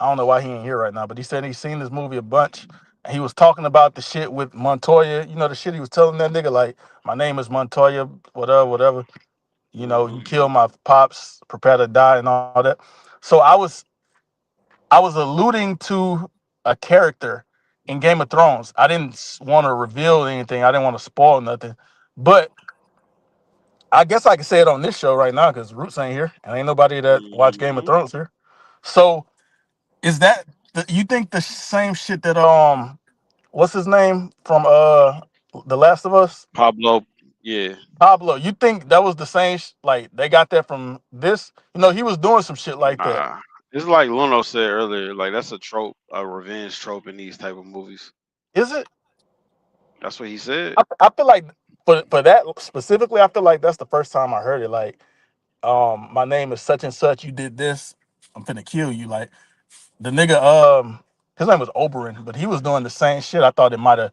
I don't know why he ain't here right now, but he said he's seen this movie a bunch. And he was talking about the shit with Montoya. You know the shit he was telling that nigga like, my name is Montoya, whatever, whatever. You know, you Hmm. kill my pops, prepare to die, and all that. So I was alluding to a character in Game of Thrones. I didn't want to reveal anything. I didn't want to spoil nothing. But I guess I can say it on this show right now because Roots ain't here and ain't nobody that watch Game of Hmm. Thrones here. So is that you think the same shit that what's his name from The Last of Us? Pablo. Yeah. Pablo, you think that was the same like they got that from this? You know, he was doing some shit like that. Nah. It's like Luno said earlier. Like that's a trope, a revenge trope in these type of movies. Is it? That's what he said. I feel like for that specifically, I feel like that's the first time I heard it. Like, my name is such and such. You did this. I'm finna kill you. Like the nigga, his name was Oberyn, but he was doing the same shit. I thought they might have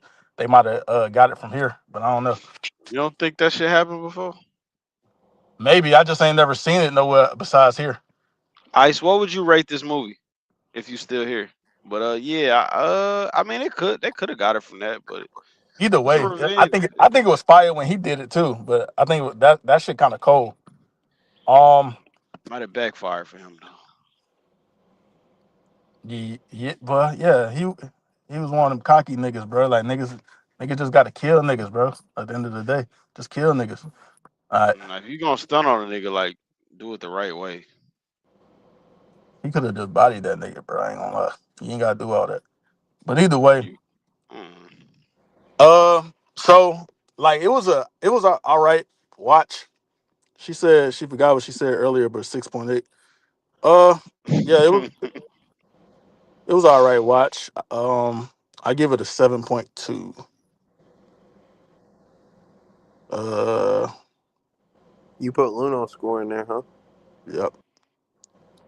got it from here, but I don't know. You don't think that shit happened before? Maybe I just ain't never seen it nowhere besides here. Ice, what would you rate this movie if you still here? But yeah, I mean, they could have got it from that, but Either it's a way, revenge. I think it was fire when he did it too. But I think that shit kind of cold. Um, Might have backfired for him though. yeah, but yeah, he was one of them cocky niggas, bro. Like niggas just got to kill niggas, bro. At the end of the day, just kill niggas. All right, Now, if you gonna stun on a nigga, like do it the right way. he could have just bodied that nigga, bro. I ain't gonna lie. He ain't gotta do all that. But either way, You, mm, so like it was a all right watch. She said she forgot what she said earlier, but 6.8. Uh, yeah, it was. It was all right. Watch. I give it a 7.2. Uh, You put Luno score in there, huh? yep.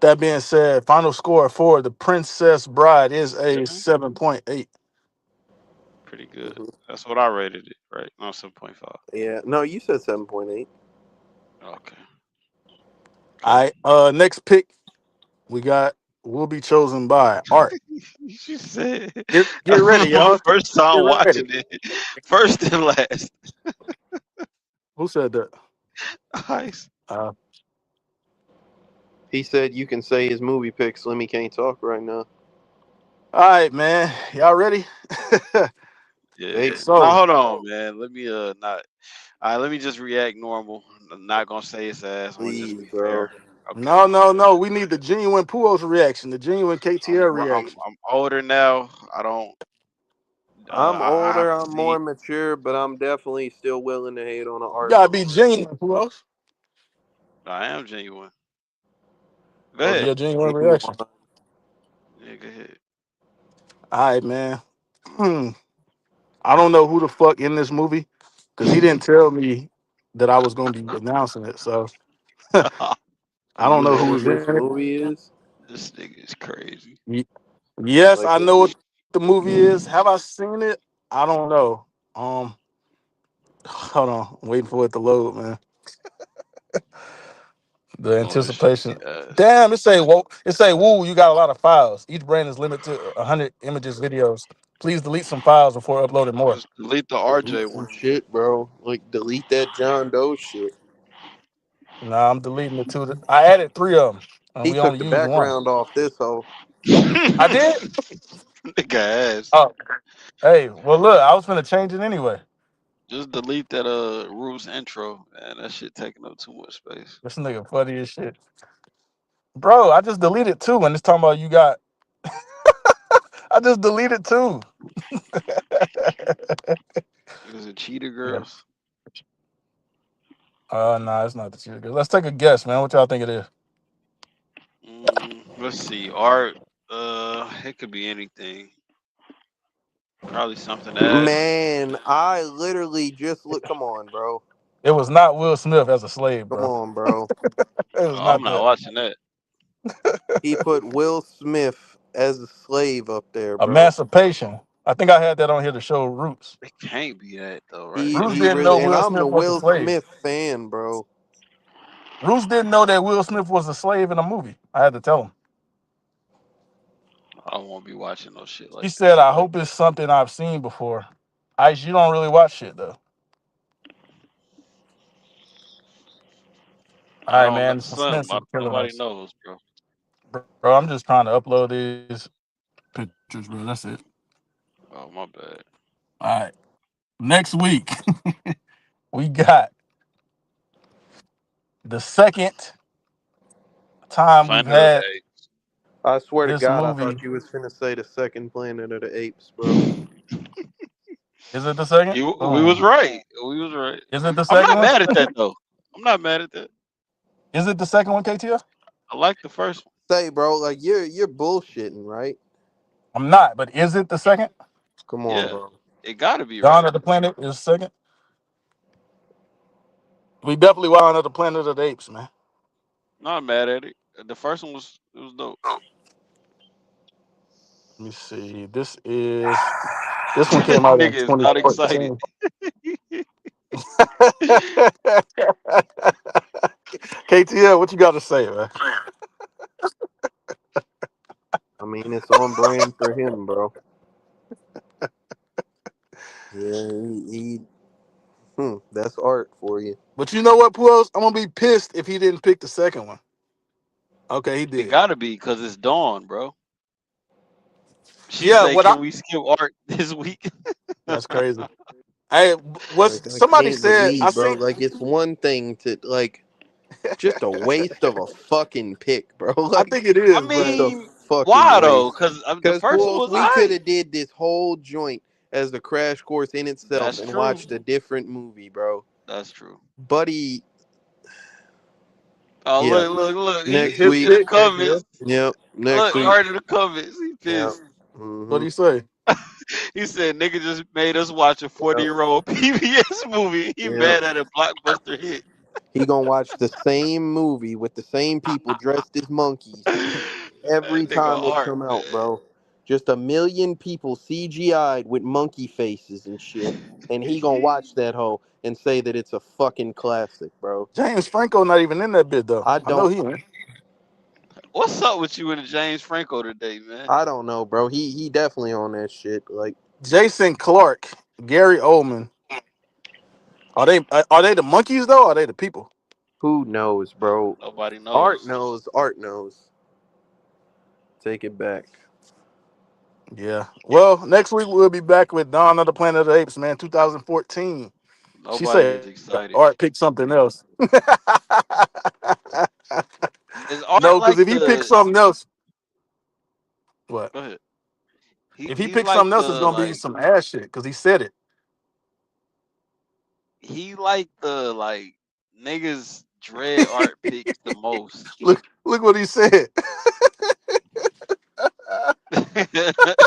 That being said, final score for The Princess Bride is a 7? 7.8. Pretty good. Hmm. That's what I rated it, right? No, 7.5. Yeah. No, you said 7.8. Okay. All Okay. right. Next pick we got will be chosen by Art. She said, Get I ready, remember y'all. first Get time ready. watching it, first and last. Who said that? Nice. Uh, He said you can say his movie pick. Slimmy can't talk right now. all right, man. Y'all ready? Hey, Yeah. Now So hold on, man. Let me not. All right, let me just react normal. I'm not gonna say his ass. I'm gonna just please, be bro. fair. Okay. no. We need the genuine Puos reaction, the genuine KTL reaction. I'm older now. I don't. I'm I have older. to I'm more see. mature, but I'm definitely still willing to hate on an You art gotta be movie. genuine, Puos. I am genuine. Go Okay, ahead. Your genuine genuine. reaction. Yeah, go ahead. All right, man. I don't know who the fuck in this movie because he didn't tell me that I was gonna be announcing it. So Do I don't you know know who's what this in it. movie is? This nigga is crazy. Yes, Like, I know what the movie is. Have I seen it? I don't know. Um, hold on, I'm waiting for it to load, man. The Oh, this shit anticipation. be ass. Damn, it say whoa. It say woo. You got a lot of files. Each brand is limited to 100 images, videos. Please delete some files before uploading more. Just delete the delete RJ some one. shit, bro. Like, delete that John Doe shit. Nah, I'm deleting the two. I added three of them, and He we took only the used one. background off this hoe. I did. Nigga ass. Oh, hey. Well, look, I was gonna change it anyway. Just delete that Roots intro, man. That shit taking up too much space. This nigga funny as shit, bro. I just deleted two, and it's talking about you got. I just deleted two. Is it Cheetah Yeah. Girls? Nah, it's not the cheater. Let's take a guess, man. What y'all think it is? Let's see. Art. It could be anything. Probably something ass. Man, I literally just look. Come on, bro. It was not Will Smith as a slave, Come bro. on, bro. It was Oh, I'm not not that. watching that. He put Will Smith as a slave up there, bro. Emancipation. I think I had that on here to show Roots. It can't be that though, right? He Roots he didn't know really, and Will I'm the Smith was a Will slave. Smith fan, bro. Roots didn't know that Will Smith was a slave in a movie. I had to tell him. I don't want to be watching no shit He like said, that. I hope it's something I've seen before. Ice, you don't really watch shit, though. All I right, don't know. man. Son, Suspense is killing nobody us. knows, bro. Bro, I'm just trying to upload these pictures, bro. That's it. Oh, my bad. All right. Next week, we got the second time we've Planet of the had Apes. I swear to this God, I movie. thought you was finna say the second Planet of the Apes, bro. Is it the second? We was Oh, right. We was right. is it the I'm second not one? mad at that though. I'm not mad at that. Is it the second one, KTF? I like the first one. Say, bro, like you're bullshitting, right? I'm not, but is it the second? Come on, Yeah, bro. it got to be Dawn right. of the Planet is second. We definitely Dawn of the Planet of the Apes, man. Not mad at it. The first one was it was dope. Let me see. This one came out in Nigga is not excited. 2014. KTL, what you got to say, man? I mean, it's on brand for him, bro. Yeah, that's art for you. But you know what, Puos? I'm gonna be pissed if he didn't pick the second one. Okay, he It did. got to be because it's Dawn, bro. She Yeah, say, what I "Can we skip art this week?" that's crazy. Hey, what's Like, I somebody can't said? I believe, bro. seen. Like, it's one thing to like just a waste of a fucking pick, bro. I Like, think it I is, just bro. a mean, fucking why though? waste. Because the Because, first one Bulls, was we could alright. have did this whole joint as the crash course in itself That's and true. watched a different movie, bro. That's true. Buddy, Oh, Yeah. look. Next He His in week. the shit, KTF. comments. Yep. Next Look, week. right in the comments. He Yeah. pissed. What Mm-hmm. do you say? He said, "Nigga just made us watch a Yep. 40-year-old PBS movie. He Yep. mad at a blockbuster hit." He gonna watch the same movie with the same people dressed as monkeys every That nigga time it art, come out, man. bro. Just a million people CGI'd with monkey faces and shit. And he gonna watch that hoe and say that it's a fucking classic, bro. James Franco not even in that bit though. I I know don't he ain't. What's up with you and James Franco today, man? I don't know, bro. He definitely on that shit. Like, Jason Clark, Gary Oldman. Are they the monkeys though? Or are they the people? who knows, bro? Nobody Art knows. knows. Art knows. Take it back. Yeah. Well, next week we'll be back with Dawn of the Planet of the Apes, man, 2014. She Nobody said is excited. Art picked something else. Is art No, because like if he picked the? something else, what? Go ahead. If he He's picks like something else, it's the gonna be like some ass shit. Because he said it. he like the like niggas dread art picks the most. Look what he said.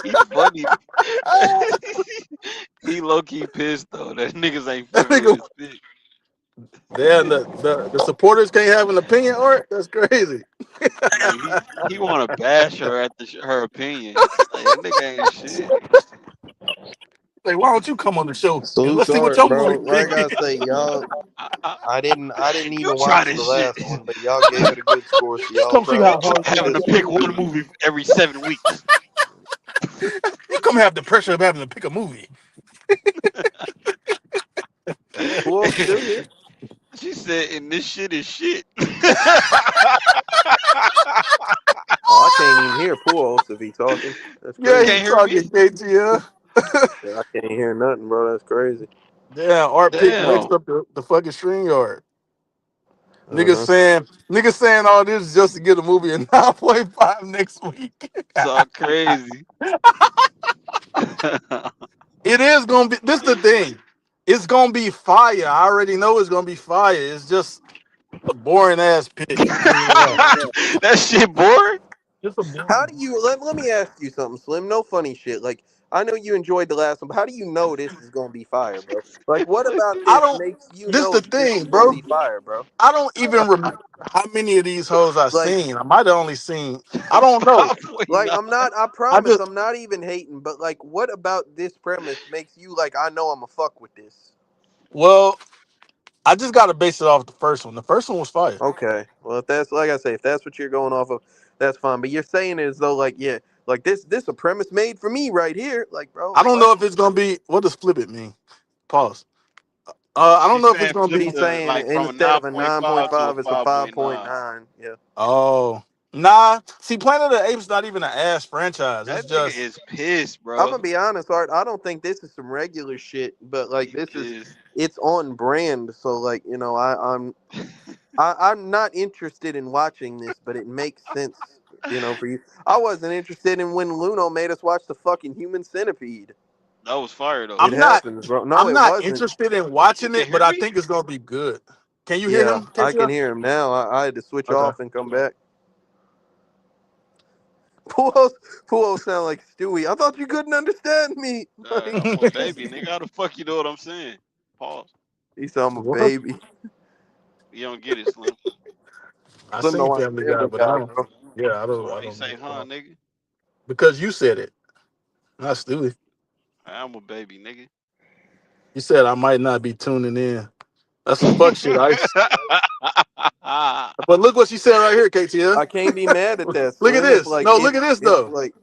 He funny. He low key pissed though that niggas ain't That fucking with nigga, his pick. damn, the supporters can't have an opinion, Art. That's crazy. Like he want to bash her at her opinion. Like that nigga ain't shit. Like, why don't you come on the show and Salute let's to see what Art, your bro. movie Like pick? I say, y'all. I didn't You even try watch this the shit. last one, but y'all gave it a good score, so y'all Come see probably how gonna hard watch Having to this it pick one one too. movie every 7 weeks. you come have the pressure of having to pick a movie. Who else still here? She said, and this shit is shit. Oh, I can't even hear Pujols if he talking. That's You Yeah, he crazy. can't hear me? talking KTF. I can't hear nothing, bro. That's crazy. Damn, Art pick Damn. mixed up the fucking string yard. Uh huh. Niggas saying all this just to get a movie at 9.5 next week. So crazy. It is gonna be. This the thing. It's gonna be fire. I already know it's gonna be fire. It's just a boring ass pick. I ain't gonna lie. That shit boring? Just a How boring. do you let me ask you something, Slim? No funny shit. Like I know you enjoyed the last one, but how do you know this is gonna be fire, bro? Like what about I this don't. makes you This know the that this thing, is gonna bro. be fire, bro? I don't even remember how many of these hoes I Like seen. I might have only seen. I don't know. like 5.9. I'm not I I promise just. I'm not even hating, but like what about this premise makes you like I know I'm a fuck with this? Well, I just got to base it off the first one. The first one was fire. Okay. Well, if that's like I say, if that's what you're going off of, that's fine. But you're saying it as though like, yeah, like this a premise made for me right here. Like, bro, I don't what? know if it's gonna be. What does flip it mean? Pause. I don't She's know if it's saying gonna flip be. He's the saying like from a instead of a 9.5 to a 9.5, it's a 5.9. 5.9. Yeah. Oh, nah. See, Planet of the Apes not even an ass franchise. It's That nigga just. is pissed, I'm bro. gonna be honest, Art. I don't think this is some regular shit, but like He this is, pissed. it's on brand. So like, you know, I'm not interested in watching this, but it makes sense, you know, for you. I wasn't interested in when Luno made us watch the fucking Human Centipede. That was fire though. It I'm not. happens, bro. No, I'm it not wasn't. interested in You watching can it, but hear I me? think it's gonna be good. Can you hear Yeah, him, I can KTF? hear him now. I had to switch Okay. off and come back. Puos sound like Stewie. I thought you couldn't understand me. Like, I'm a baby, nigga. How the fuck you know what I'm saying? Pause. he said I'm a What? baby. You don't get it, Slim. I Slim don't seen watch Family Guy, Family but I Guy, don't. bro. Yeah, I So don't. I why you don't say, know. huh, nigga? Because you said it, not Stewie. I'm a baby, nigga. You said I might not be tuning in. That's some fuck shit, Ice. But look what she said right here, KTF. I can't be mad at that, Look at Slim. If this. like No, look if at this if though. like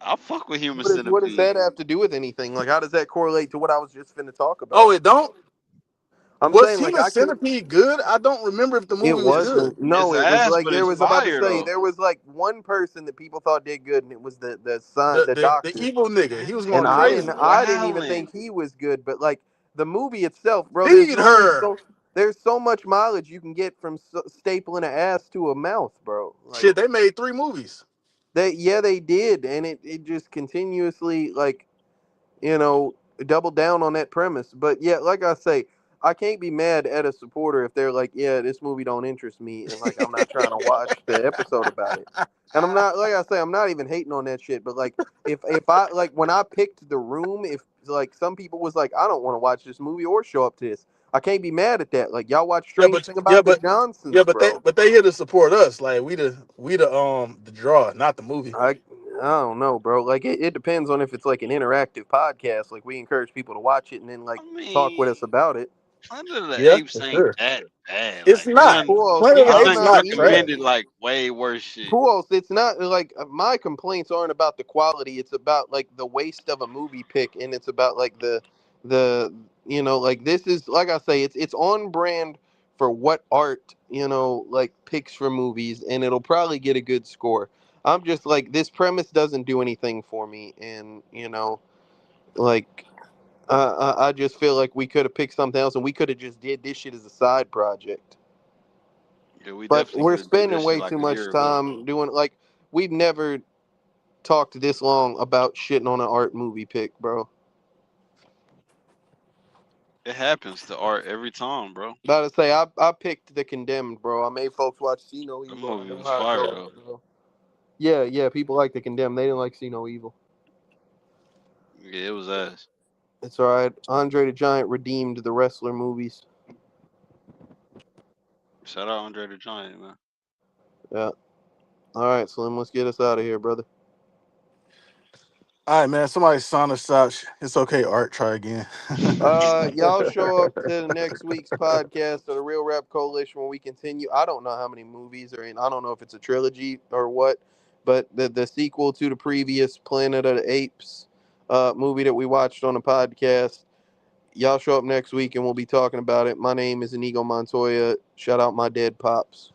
I fuck with human what does centipede. that have to do with anything? Like how does that correlate to what I was just finna talk Oh, about? it don't. I'm Was saying like Human I can. Centipede good? I don't remember if the It movie was good. wasn't. No, It's it was ass, like but there it's was about to fire say though. there was like one person that people thought did good, and it was the The doctor. evil nigga. He That was And going nigga I was didn't crazy. I didn't even wilding. think he was good, but like the movie itself, bro, Feed her. there's so much mileage you can get from stapling an ass to a mouth, bro. Like Shit, they made 3 movies. they did, and it just continuously like, you know, doubled down on that premise. But yeah, like I say, I can't be mad at a supporter if they're like, yeah, this movie don't interest me, and like I'm not trying to watch the episode about it. And I'm not, like I say, I'm not even hating on that shit. But like, if I like when I picked The Room, if like some people was like, I don't want to watch this movie or show up to this, I can't be mad at that. Like y'all watch Yeah, Strange but Thing yeah, About the but yeah, Johnsons, but bro. they here to support us. Like we the draw, not the movie. I don't know, bro. Like it depends on if it's like an interactive podcast. Like we encourage people to watch it and then like I talk with mean, us about it. Planet of the Yeah, Apes for ain't sure. that bad. It's Like not. Puos, Planet of the it's I Apes done not not either. trash. recommended like way worse shit. Puos, it's not like my complaints aren't about the quality. It's about like the waste of a movie pick, and it's about like the like this is like I say, it's on brand for what art like picks for movies, and it'll probably get a good score. I'm just like this premise doesn't do anything for me, and like I just feel like we could have picked something else, and we could have just did this shit as a side project. Yeah, we But definitely we're could have did spending that shit way like too a much year ago. time doing like we've never talked this long about shitting on an art movie pick, bro. It happens to art every time, bro. About to say I picked The Condemned, bro. I made folks watch See No That Evil. I movie know was how it fire goes, though. bro. Yeah, yeah. People like The Condemned. They didn't like See No Evil. Yeah, it was ass. It's all right. Andre the Giant redeemed the wrestler movies. Shout out Andre the Giant, man. Yeah. All right, Slim. Let's get us out of here, brother. All right, man. Somebody sign us out. It's okay, Art. Try again. Y'all show up to the next week's podcast of the Real Rap Coalition when we continue. I don't know how many movies are in. I don't know if it's a trilogy or what, but the sequel to the previous Planet of the Apes movie that we watched on the podcast. Y'all show up next week and we'll be talking about it. My name is Inigo Montoya. Shout out my dead pops.